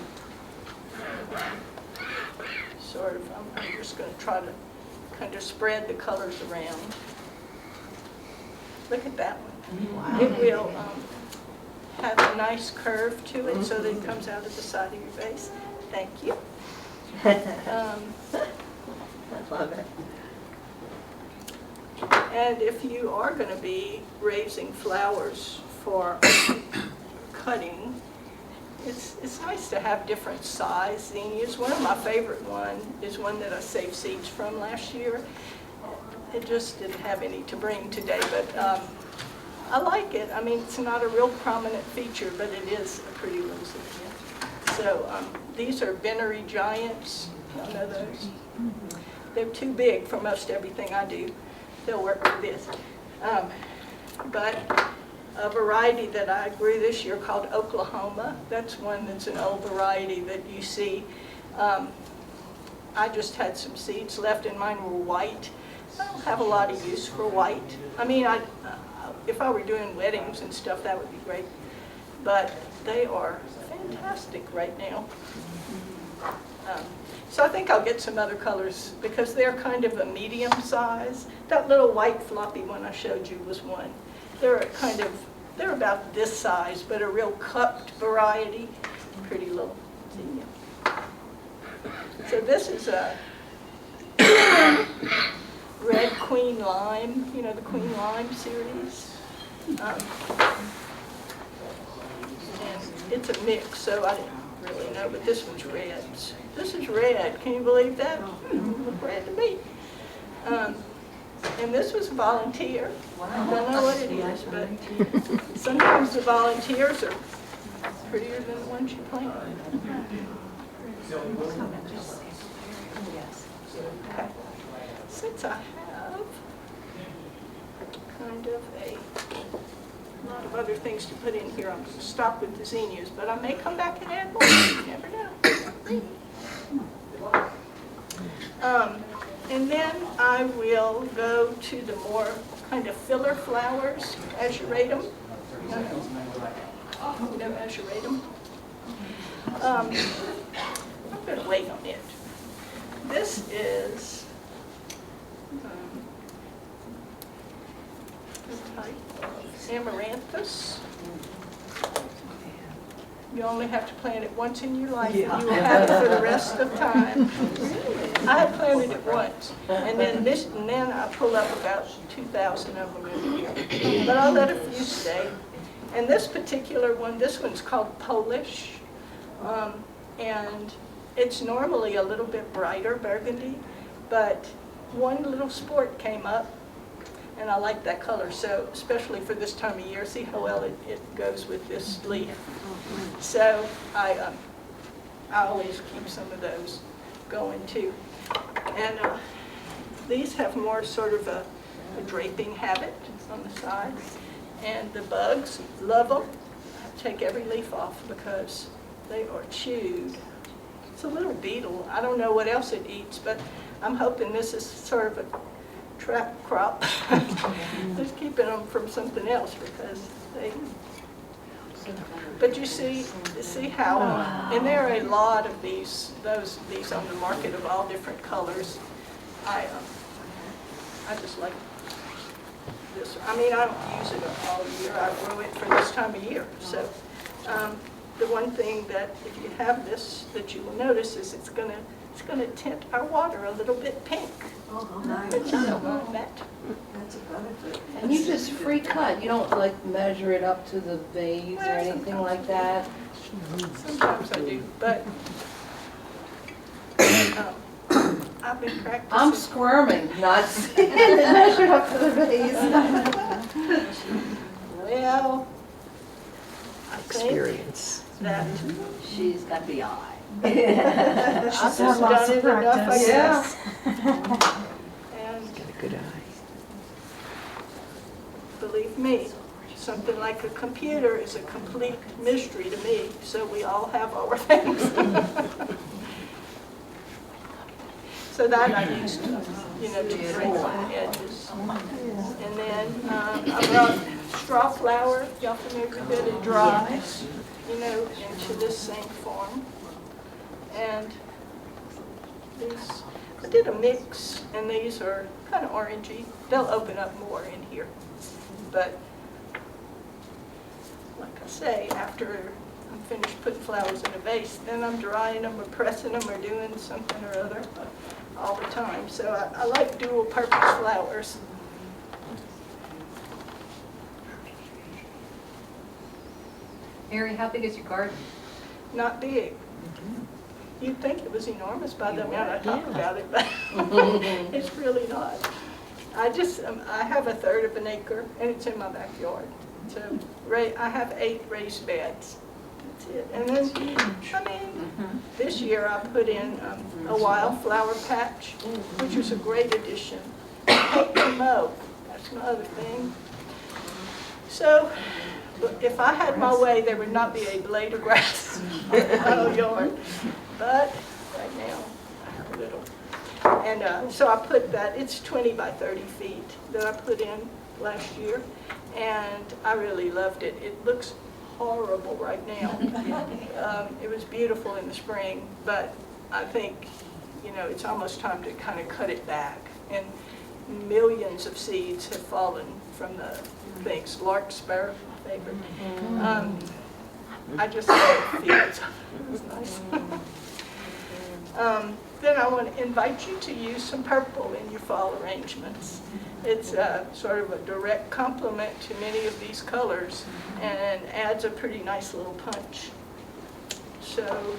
just going to try to kind of spread the colors around. Look at that one. Wow. It will have a nice curve to it so that it comes out of the side of your vase. Thank you. I love it. And if you are going to be raising flowers for cutting, it's nice to have different size zinnias. One of my favorite one is one that I saved seeds from last year. It just didn't have any to bring today, but I like it. I mean, it's not a real prominent feature, but it is a pretty little zinnia. So these are Binnery Giants. Y'all know those? They're too big for most everything I do. They'll work for this. But a variety that I grew this year called Oklahoma. That's one that's an old variety that you see. I just had some seeds left, and mine were white. I don't have a lot of use for white. I mean, if I were doing weddings and stuff, that would be great. But they are fantastic right now. So I think I'll get some other colors because they're kind of a medium size. That little white floppy one I showed you was one. They're about this size, but a real cupped variety. Pretty little zinnia. So this is a Red Queen Lime, you know, the Queen Lime series. And it's a mix, so I didn't really know, but this one's red. This is red. Can you believe that? Look red to me. And this was a volunteer. I don't know what it is, but sometimes the volunteers are prettier than the ones you plant. Okay. Since I have kind of a lot of other things to put in here, I'm going to stop with the zinnias, but I may come back and add more. You never know. And then I will go to the more kind of filler flowers, azurate them. You know, azurate them. I'm going to wait This is a type of amaranthus. You only have to plant it once in your life, and you will have it for the rest of time. I had planted it once, and then I pull up about 2,000 of them in a year. But I'll let a few stay. And this particular one, this one's called Polish, and it's normally a little bit brighter burgundy, but one little sport came up, and I like that color, so especially for this time of year, see how well it goes with this leaf. So I always keep some of those going too. And these have more sort of a draping habit on the sides. And the bugs love them. I take every leaf off because they are chewed. It's a little beetle. I don't know what else it eats, but I'm hoping this is sort of a trap crop. Just keeping them from something else because they... But you see how, and there are a lot of these on the market of all different colors. I just like this. I mean, I don't use it all year. I grow it for this time of year. So the one thing that if you have this that you will notice is it's gonna tint our water a little bit pink. Oh, nice. Which I don't mind that. That's a benefit. And you just free cut, you don't like measure it up to the vase or anything like that? Sometimes I do, but I've been practicing. I'm squirming, not seeing it measured up to the vase. Well, I think that She's got the eye. I've just done it enough, I guess. And Good eye. believe me, something like a computer is a complete mystery to me, so we all have our things. So that I used to, to drape on the edges. And then I brought straw flower, y'all familiar with it? It dries, into this same form. And these, I did a mix, and these are kind of orangey. They'll open up more in here. But like I say, after I'm finished putting flowers in a vase, then I'm drying them or pressing them or doing something or other all the time. So I like dual purpose flowers. Mary, how big is your garden? Not big. You'd think it was enormous by the amount I talk about it, but it's really not. I have 1/3 of an acre, and it's in my backyard. So I have 8 raised beds. That's it. And then, this year I put in a wildflower patch, which was a great addition. I hate to mow. That's my other thing. So if I had my way, there would not be a blade of grass on the yard. But right now, I have a little. And so I put that, it's 20 by 30 feet that I put in last year. And I really loved it. It looks horrible right now. It was beautiful in the spring, but I think, it's almost time to kind of cut it back. And millions of seeds have fallen from the things. Larkspur, my favorite. I just love the fields. It was nice. Then I want to invite you to use some purple in your fall arrangements. It's sort of a direct complement to many of these colors and adds a pretty nice little punch. So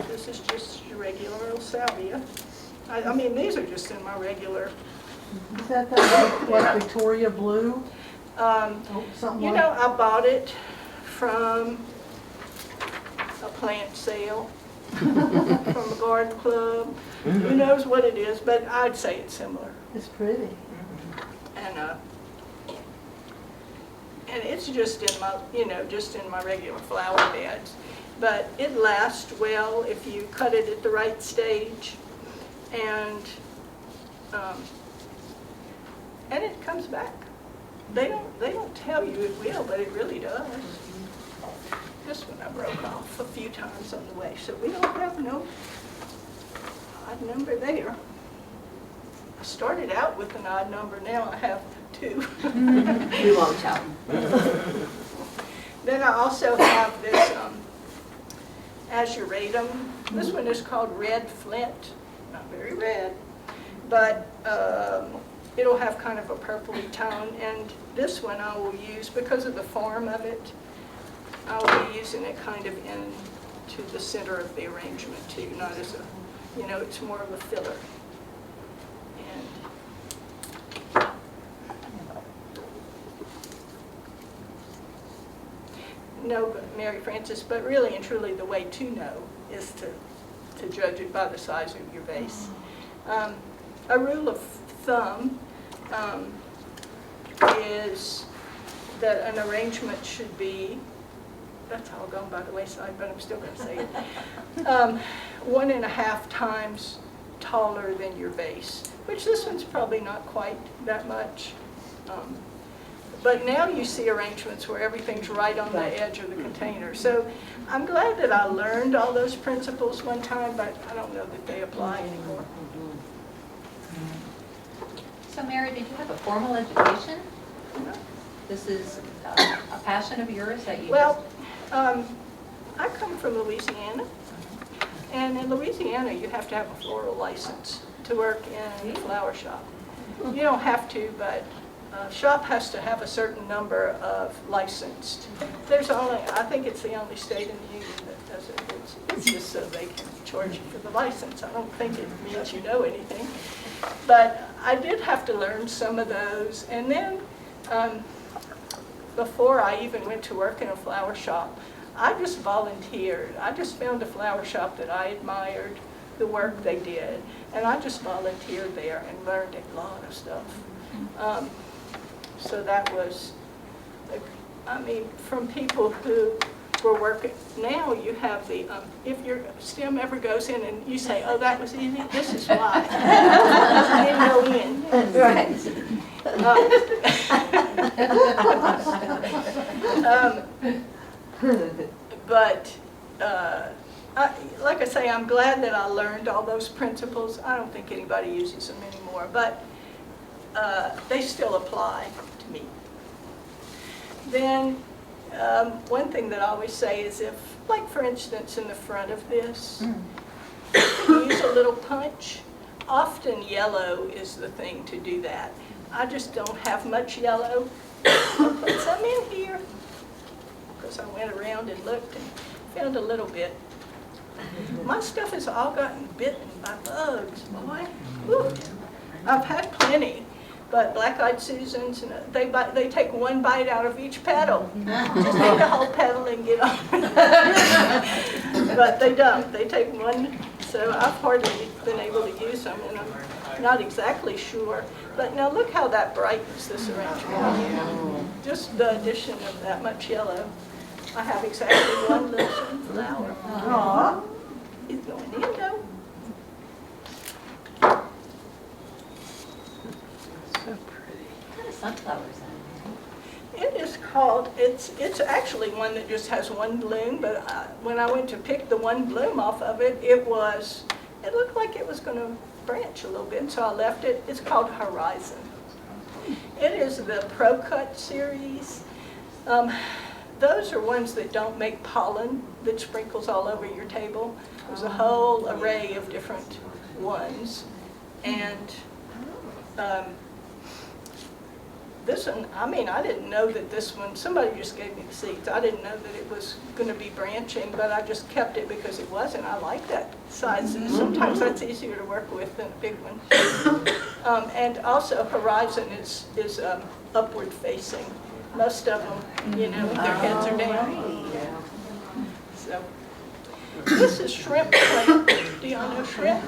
this is just your regular old salvia. I mean, these are just in my regular. Is that like Victoria Blue? Something like I bought it from a plant sale. From a garden club. Who knows what it is, but I'd say it's similar. It's pretty. And it's just in my, just in my regular flower beds. But it lasts well if you cut it at the right stage, and it comes back. They don't tell you it will, but it really does. This one I broke off a few times on the way, so we don't have no odd number there. I started out with an odd number, now I have 2. You won't tell. Then I also have this azuratum. This one is called red flint, not very red, but it'll have kind of a purpley tone. And this one I will use, because of the form of it, I will be using it kind of into the center of the arrangement too, not as a, you know, it's more of a filler. No, but Mary Frances, but really and truly the way to know is to judge it by the size of your vase. A rule of thumb is that an arrangement should be, that's all gone by the wayside, but I'm still going to say it, 1.5 times taller than your vase, which this one's probably not quite that much. But now you see arrangements where everything's right on the edge of the container. So I'm glad that I learned all those principles one time, but I don't know that they apply anymore. So Mary, did you have a formal education? No. This is a passion of yours that you Well, I come from Louisiana, and in Louisiana you have to have a floral license to work in a flower shop. You don't have to, but shop has to have a certain number of licensed. There's only, I think it's the only state in the union that does it. It's just so they can charge you for the license. I don't think it means you know anything. But I did have to learn some of those. And then before I even went to work in a flower shop, I just volunteered. I just found a flower shop that I admired the work they did. And I just volunteered there and learned a lot of stuff. So that was, I mean, from people who were working, now you have the, if your stem ever goes in and you say, oh, that was easy, this is why. It didn't go in. Right. But like I say, I'm glad that I learned all those principles. I don't think anybody uses them anymore, but they still apply to me. Then one thing that I always say is if, like for instance in the front of this, use a little punch. Often yellow is the thing to do that. I just don't have much yellow. I'll put some in here because I went around and looked and found a little bit. My stuff has all gotten bitten by bugs, boy. Whew. I've had plenty, but black-eyed Susans, they take one bite out of each petal. Just take the whole petal and get on. But they don't. They take one. So I've hardly been able to use them, and I'm not exactly sure. But now look how that brightens this arrangement. Just the addition of that much yellow. I have exactly one little sunflower. Aww. It's going in though. What kind of sunflowers is that? It is called, it's actually one that just has one bloom, but when I went to pick the one bloom off of it, it looked like it was going to branch a little bit, so I left it. It's called Horizon. It is the Pro Cut series. Those are ones that don't make pollen that sprinkles all over your table. There's a whole array of different ones. And this one, I mean, I didn't know that this one, somebody just gave me the seeds. I didn't know that it was going to be branching, but I just kept it because it was, and I like that size. Sometimes that's easier to work with than a big one. And also Horizon is upward facing. Most of them, you know, their heads are down. So, this is shrimp plant. Do y'all know shrimp?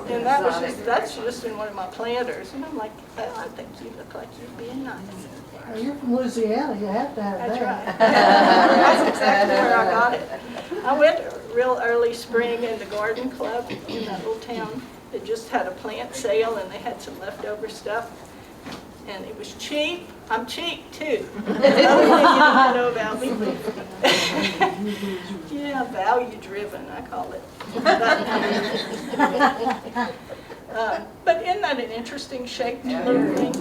And that's just in one of my planters. And I'm like, well, I think you look like you'd be nice. Well, you're from Louisiana, you have to have That's that. right. That's exactly where I got it. I went real early spring in the garden club in that little town that just had a plant sale, and they had some leftover stuff. And it was cheap. I'm cheap too. That's another thing you need to know about me. Yeah, value driven, I call it. But isn't that an interesting shape little thing?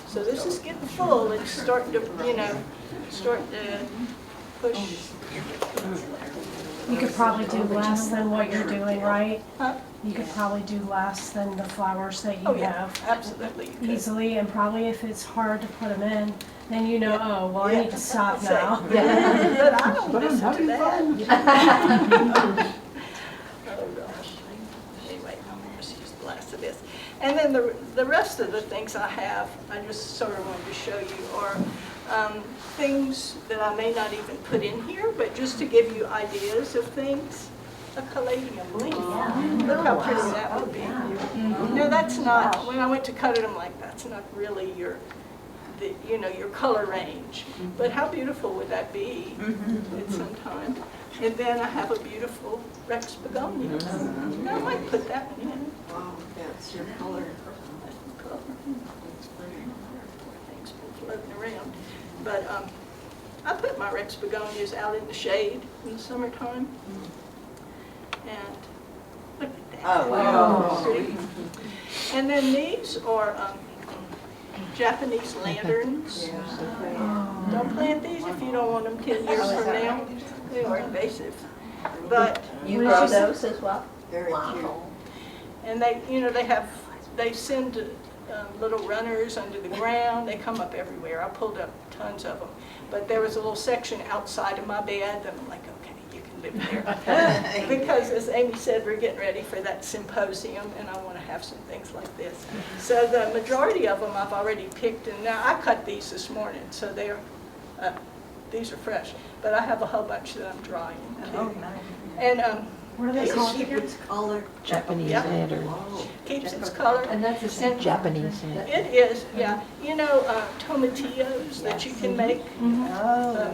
So this is getting full. It's starting to, starting to push. You could probably do less than what you're doing, right? Huh? You could probably do less than the flowers that you Oh, yeah, have absolutely. you could. easily, and probably if it's hard to put them in, then you know, oh, well, I Yeah. need to stop Say, now. yeah, but I don't listen to that. Oh, gosh. Anyway, I'm just use the last of this. And then the rest of the things I have, I just sort of wanted to show you, are things that I may not even put in here, but just to give you ideas of things. A caladium leaf. Look how pretty that would be. No, that's not, when I went to cut it, I'm like, that's not really your color range. But how beautiful would that be at some time? And then I have a beautiful Rex begonia. I might put that one in. Wow, that's your color. Things floating around. But I put my Rex begonias out in the shade in the summertime. And look at that. Oh, wow. Pretty. And then these are Japanese lanterns. Don't plant these if you don't want them 10 years from now. They are invasive. But You grow those as well? Very cute. and they send little runners under the ground. They come up everywhere. I pulled up tons of them. But there was a little section outside of my bed that I'm like, okay, you can live there. Because as Amy said, we're getting ready for that symposium, and I want to have some things like this. So the majority of them I've already picked, and now I cut these this morning, so these are fresh. But I have a whole bunch that I'm drying too. Oh, nice. And What are they called Keep again? its color. Japanese Yeah. lantern. keeps its color. And that's a Japanese lantern. It is, yeah. Tomatillos that you can make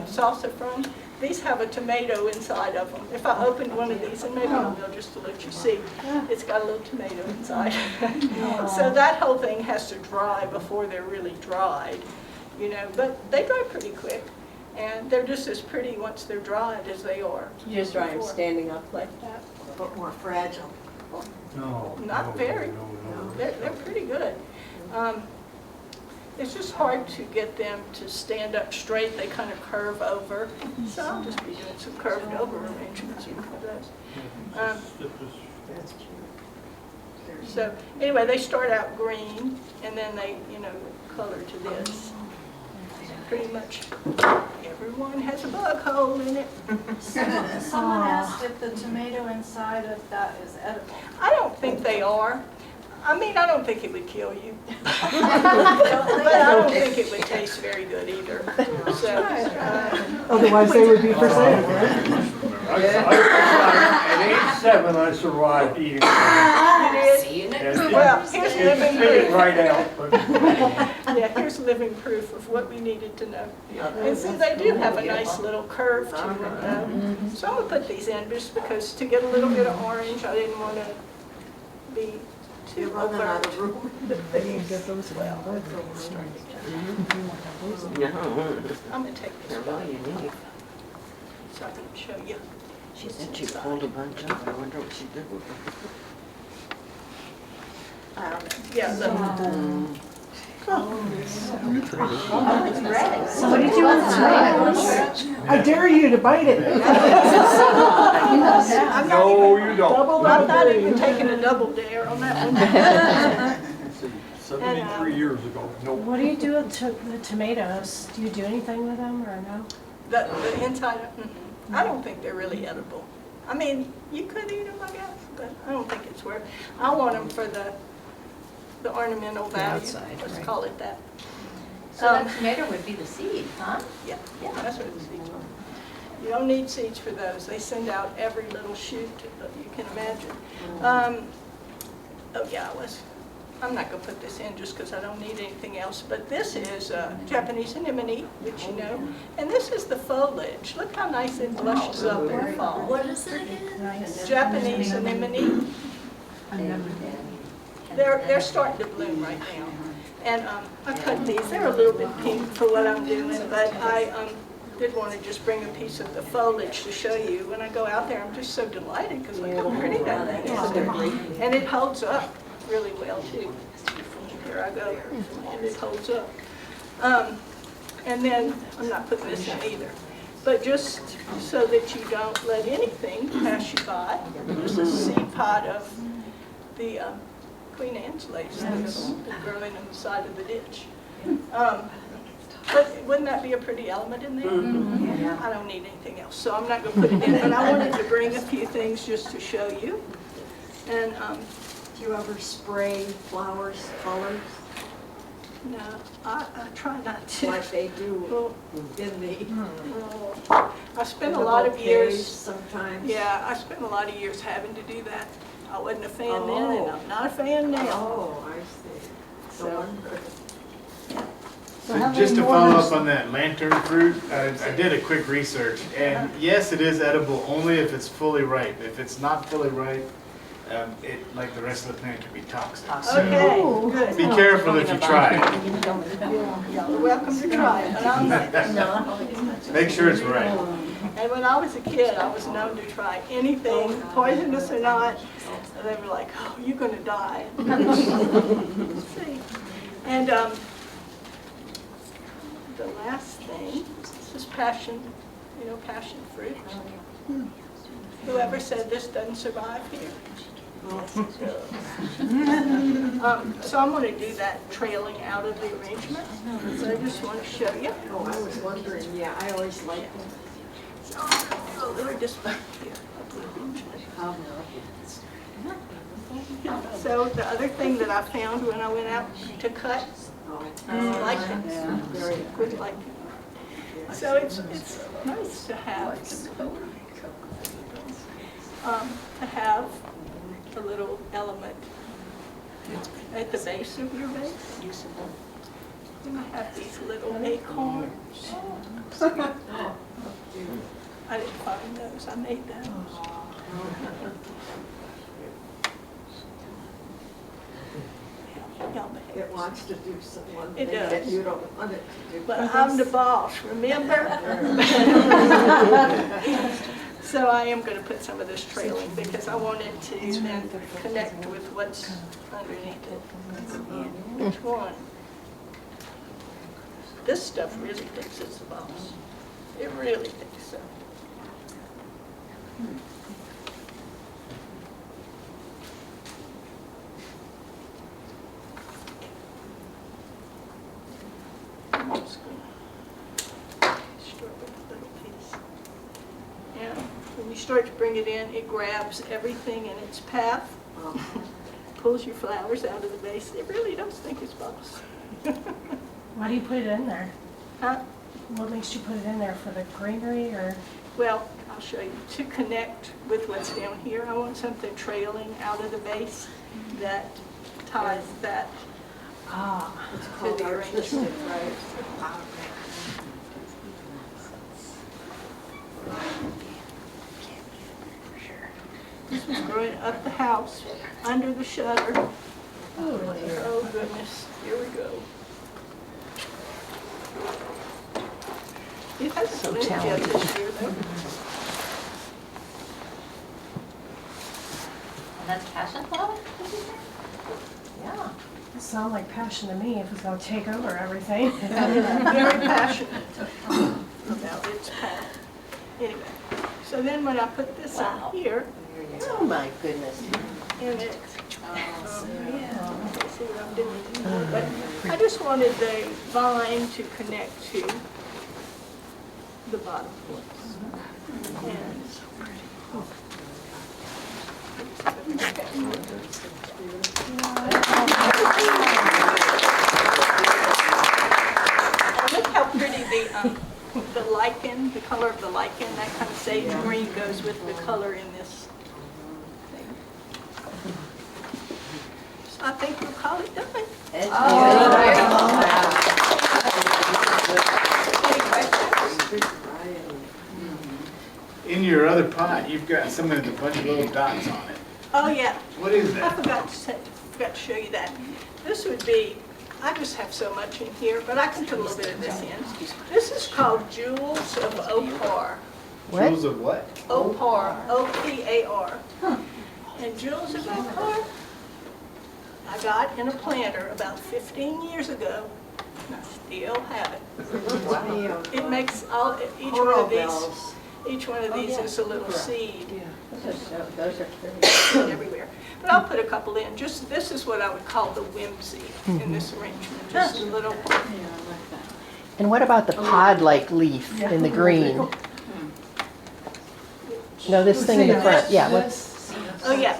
salsa from. These have a tomato inside of them. If I opened one of these, and maybe I will just to let you see, it's got a little tomato inside. So that whole thing has to dry before they're really dried, but they dry pretty quick. And they're just as pretty once they're dried as they are. You just dry them before. standing up like that. But more fragile. No. Not very. No. They're pretty good. It's just hard to get them to stand up straight. They kind of curve over. So I'll just be doing some curved over arrangements with those. That's cute. So anyway, they start out green, and then they, color to this. Pretty much everyone has a bug hole in it. Someone asked if the tomato inside of that is edible. I don't think they are. I don't think it would kill you. But I don't think it would taste very good either. So, Otherwise, they would be for sale, right? At age 7, I survived eating it. you did? And Well, here's living spit it proof. right out. But Yeah, here's living proof of what we needed to know. And see, they do have a nice little curve to them. So I'm going to put these in just because to get a little bit of orange, I didn't want to be too Running out overt. of room. Get those Well, I'm going to take this one so I can show you. She said she pulled a bunch up. I wonder what she did with them. Yeah, the, So what did you want to I dare you to bite it. I'm not No, even, you don't. I'm not even taking a double dare on that one. 73 years ago. Nope. What do you do with the tomatoes? Do you do anything with them or no? The inside, I don't think they're really edible. You could eat them, I guess, but I don't think it's worth. I want them for the ornamental value. Let's call it that. So that tomato would be the seed, huh? Yeah, that's what the seeds are. You don't need seeds for those. They send out every little shoot that you can imagine. Oh yeah, I was I'm not going to put this in just because I don't need anything else, but this is Japanese anemone, which you know, and this is the foliage. Look how nice it blushes up in the fall. What is it again? Japanese anemone. They're starting to bloom right now. And I cut these. They're a little bit pink for what I'm doing, but I did want to just bring a piece of the foliage to show you. When I go out there, I'm just so delighted because look how pretty that thing is. And it holds up really well, too. Here I go. And it holds up. And then, I'm not putting this in either. But just so that you don't let anything pass you by, there's a seed pod of the Queen Anne's lace that's been growing on the side of the ditch. But wouldn't that be a pretty element in there? I don't need anything else, so I'm not going to put it in. But I wanted to bring a few things just to show you. And Do you ever spray flowers, colors, no, I try not to. like they do in the I spent a lot of bouquets years. sometimes? Yeah, I spent a lot of years having to do that. I wasn't a fan then, and I'm not a fan now. Oh, I see. So, So how Just to many follow mortars- up on that lantern fruit, I did a quick research, and yes, it is edible only if it's fully ripe. If it's not fully ripe, it, like the rest of the plant, can be toxic. okay, So good. be careful if you try it. You're welcome to try it. And Make sure it's right. And when I was a kid, I was known to try anything, poisonous or not. And they were like, "Oh, you're going to die." See? And the last thing, this is passion, passion fruit. Whoever said this doesn't survive here? So I'm going to do that trailing out of the arrangement. So I just want to show you. Oh, I was wondering, yeah, I always like them. So I'm going to do a little display here of the arrangement. So the other thing that I found when I went out to cut, lichens, quick lichens. So it's nice to have a little element at the base of your vase. And I have these little acorns. I didn't find those, I made those. It wants to do one It thing that does. you don't want it to do. But I'm the boss, remember? So I am going to put some of this trailing because I want it to then connect with what's underneath it. Which one? This stuff really thinks it's the boss. It really thinks so. I'm just going to start with a little piece. And when you start to bring it in, it grabs everything in its path, pulls your flowers out of the vase. It really does think it's boss. Why do you put it in there? Huh? What makes you put it in there, for the greenery or? Well, I'll show you. To connect with what's down here, I want something trailing out of the vase that ties that It's to called the artistic, arrangement. right? This was growing up the house, under the shutter. Oh goodness, here we go. It has so talented this year though. And that's passion flower, did you say? Yeah. It sounds like passion to me if it's gonna take over everything. Very passionate about its path. Anyway, so then when I put this on here, Oh, my goodness. and it, see what I'm doing. But I just wanted the vine to connect to the bottom points. And look how pretty the lichen, the color of the lichen, that kind of sage green goes with the color in this thing. I think we'll call it done. Any questions? In your other pot, you've got some of the bunch of little dots on it. Oh, yeah. What is I that? forgot to show you that. This would be, I just have so much in here, but I can put a little bit of this in. This is called Jewels of Opar. Jewels of what? Opar, O-P-A-R. And Jewels of Opar, I got in a planter about 15 years ago, and I still have it. It makes each one of these is a little seed. Those are pretty. Everywhere. But I'll put a couple in. Just, this is what I would call the whimsy in this arrangement. Just a little. And what about the pod-like leaf in the green? No, this thing in the front, yeah. What's? Oh, yeah.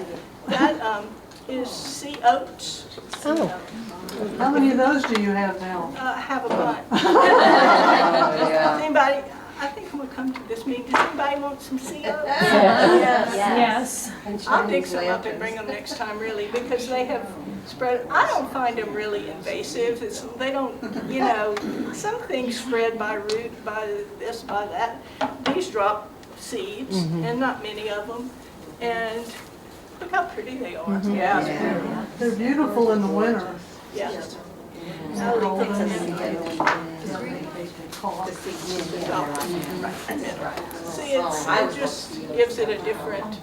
That is sea oats. Oh. How many of those do you have now? I have a bunch. Anybody, I think I'm going to come to this meeting. Does anybody want some sea oats? Yes. I'll dig some up and bring them next time, really, because they have spread. I don't find them really invasive. They don't, you know, some things spread by root, by this, by that. These drop seeds, and not many of them. And look how pretty they are. Yeah. They're beautiful in the winter. Yeah. I'll leave them in. See, it just gives it a different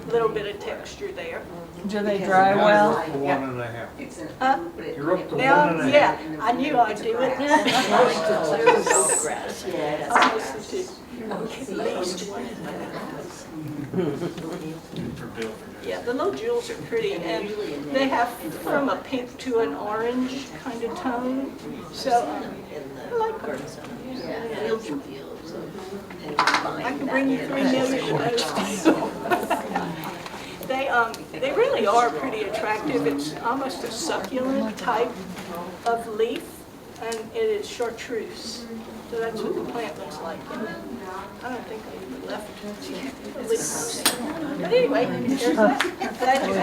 little bit of texture there. Do they dry well? 1.5. Huh? You're up to Now, 1.5. yeah, I knew I'd do it. At least 1.5. Yeah, the little jewels are pretty, and they have from a pink to an orange kind of tone. So I like them. I can bring you 3 million of those. They really are pretty attractive. It's almost a succulent type of leaf, and it is chartreuse. So that's what the plant looks like. I don't think I even left the leaves. But anyway, there's that. Glad you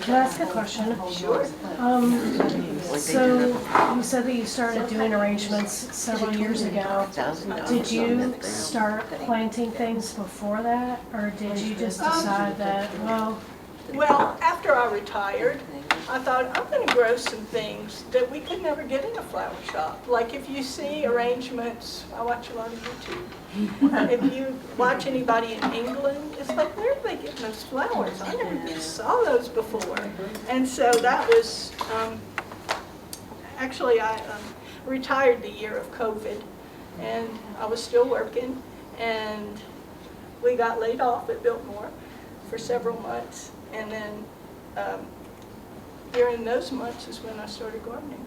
Can I ask a question? Sure. So you said that you started doing arrangements several years ago. Did you start planting things before that, or did you just decide that, well? Well, after I retired, I thought I'm going to grow some things that we could never get in a flower shop. Like if you see arrangements, I watch a lot of YouTube. If you watch anybody in England, it's like, where are they getting those flowers? I never saw those before. And so that was, actually I retired the year of COVID, and I was still working, and we got laid off at Biltmore for several months. And then during those months is when I started gardening.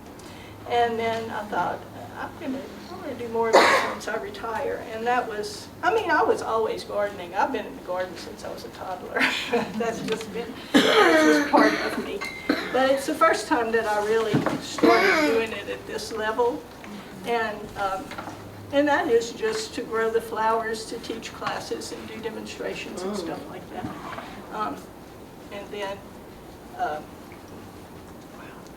And then I thought, I'm gonna do more of this once I retire. And that was, I mean, I was always gardening. I've been in the garden since I was a toddler. That's just been part of me. But it's the first time that I really started doing it at this level. And that is just to grow the flowers, to teach classes and do demonstrations and stuff like that. And then,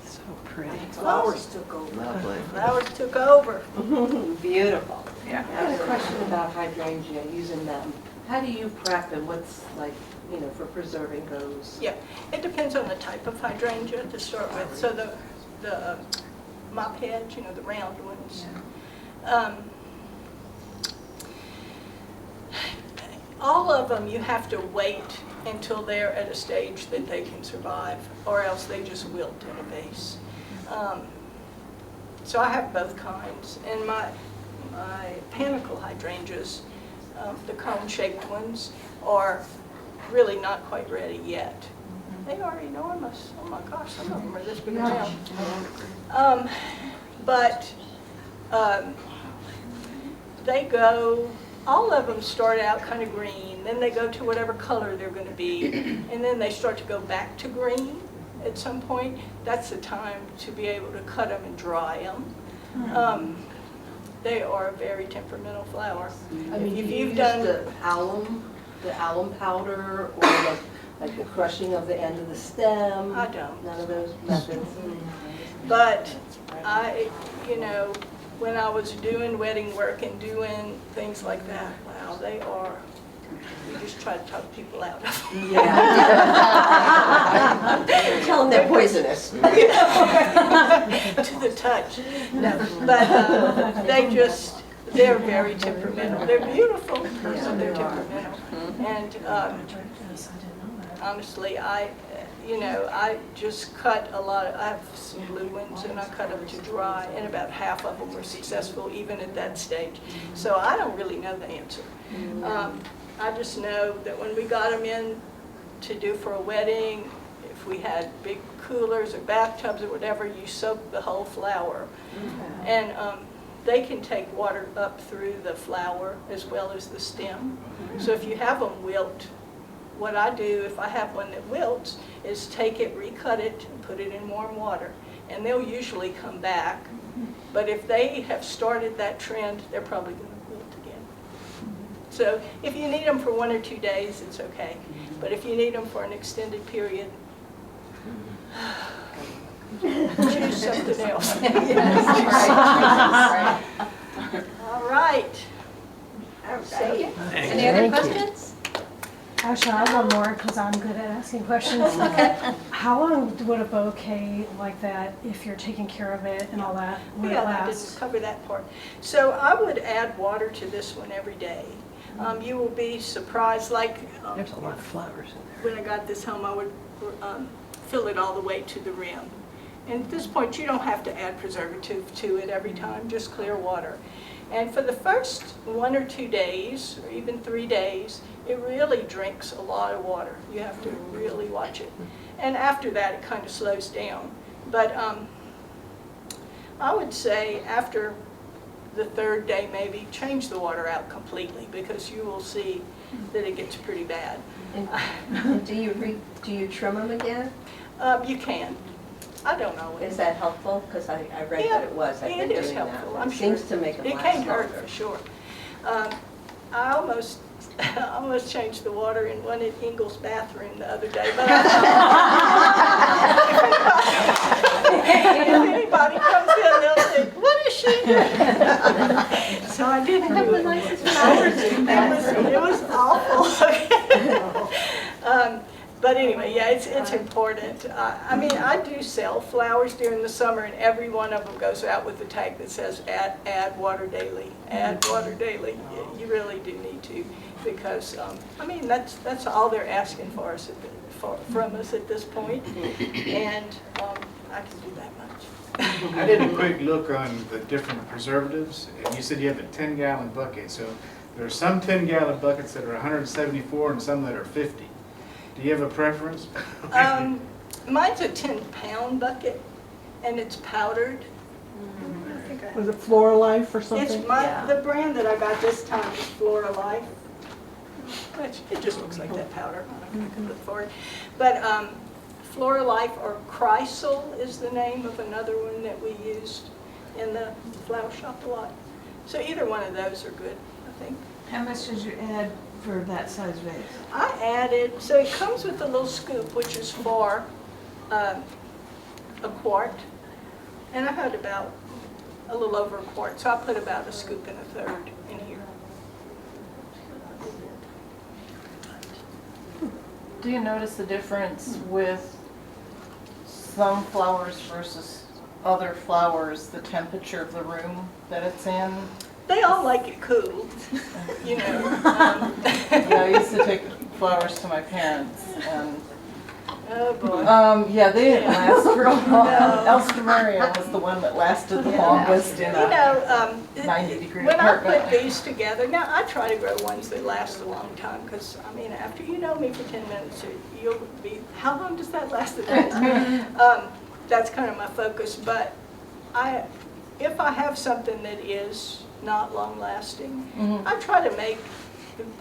So pretty. Flowers took over. Lovely. flowers took over. Beautiful. Yeah. I have a question about hydrangea, using them. How do you prep and what's like, you know, for preserving those? Yeah, it depends on the type of hydrangea to start with. So the mop heads, you know, the round ones. All of them you have to wait until they're at a stage that they can survive, or else they just wilt in a vase. So I have both kinds. And my panicle hydrangeas, the cone-shaped ones, are really not quite ready yet. They are enormous. Oh my gosh, some of them are this big now. But they go, all of them start out kind of green, then they go to whatever color they're going to be, and then they start to go back to green at some point. That's the time to be able to cut them and dry them. They are a very temperamental flower. I mean, If do you you've use done, the alum powder, or like the crushing of the end of the stem? I don't. None of those methods? But you know, when I was doing wedding work and doing things like that, wow, they are, you just try to talk people out of them. Yeah. Tell them they're poisonous. To the touch. No, but they're very temperamental. They're beautiful, but they're temperamental. And honestly, I just cut a lot. I have some blue ones, and I cut them to dry, and about half of them were successful, even at that stage. So I don't really know the answer. I just know that when we got them in to do for a wedding, if we had big coolers or bathtubs or whatever, you soak the whole flower. And they can take water up through the flower as well as the stem. So if you have them wilt, what I do if I have one that wilts is take it, recut it, and put it in warm water. And they'll usually come back. But if they have started that trend, they're probably going to wilt again. So if you need them for 1 or 2 days, it's okay. But if you need them for an extended period, choose something else. All right. Any other questions? Actually, I have one more because I'm good at asking questions. How long would a bouquet like that, if you're taking care of it and all that, would it Yeah, I last? didn't cover that part. So I would add water to this one every day. You will be surprised, like There's a lot of flowers in there. when I got this home, I would fill it all the way to the rim. And at this point, you don't have to add preservative to it every time, just clear water. And for the first 1 or 2 days, or even 3 days, it really drinks a lot of water. You have to really watch it. And after that, it kind of slows down. But I would say after the 3rd day, maybe change the water out completely, because you will see that it gets pretty bad. Do you trim them again? You can. I don't know. Is that helpful? Because I read that it was. I've been it is doing helpful. that. I'm It sure. seems to make them It last can't hurt longer. for sure. I almost changed the water in one at Ingles' bathroom the other day, but if anybody comes in, they'll say, "What is she doing?" So I didn't do it. It was awful. But anyway, yeah, it's important. I mean, I do sell flowers during the summer, and every one of them goes out with a tag that says add water daily, add water daily. You really do need to, because I mean that's all they're asking for us from us at this point, and I can do that much. I did a quick look on the different preservatives, and you said you have a 10-gallon bucket. So there are some 10-gallon buckets that are 174 and some that are 50. Do you have a preference? Mine's a 10-pound bucket, and it's powdered. I think I have Was it Floral or something? It's the brand that I got this time is Floral. Which it just looks like that powder. I can look for it. But Floral or Chrysal is the name of another one that we used in the flower shop a lot. So either one of those are good, I think. How much did you add for that size vase? I added, so it comes with a little scoop, which is for a quart. And I had about a little over a quart, so I put about a scoop and a third in here. Do you notice the difference with some flowers versus other flowers, the temperature of the room that it's in? They all like it cool, you know. Yeah, I used to take flowers to my parents, and Oh, boy. yeah, they didn't last for a long. No. Elster Maria was the one that lasted the longest in a 90-degree when apartment. I put these together, now I try to grow ones that last a long time, because, I mean, after you know me for 10 minutes, you'll be, how long does that last? That's kind of my focus, but if I have something that is not long-lasting, I try to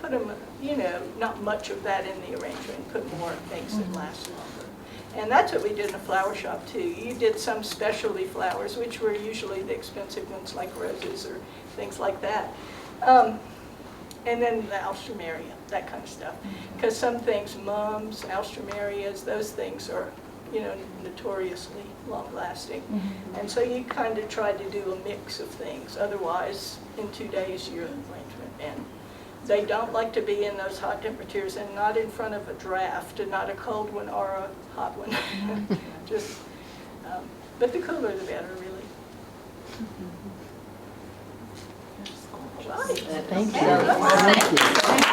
put them, you know, not much of that in the arrangement, put more things that last longer. And that's what we did in the flower shop too. You did some specialty flowers, which were usually the expensive ones like roses or things like that. And then the alstroemeria, that kind of stuff. Because some things, mums, alstromerias, those things are, you know, notoriously long-lasting. And so you kind of tried to do a mix of things. Otherwise, in 2 days, you're in arrangement. And they don't like to be in those hot temperatures and not in front of a draft, and not a cold one or a hot one. Just, but the cooler the better, really. All right. Thank you. Thank you.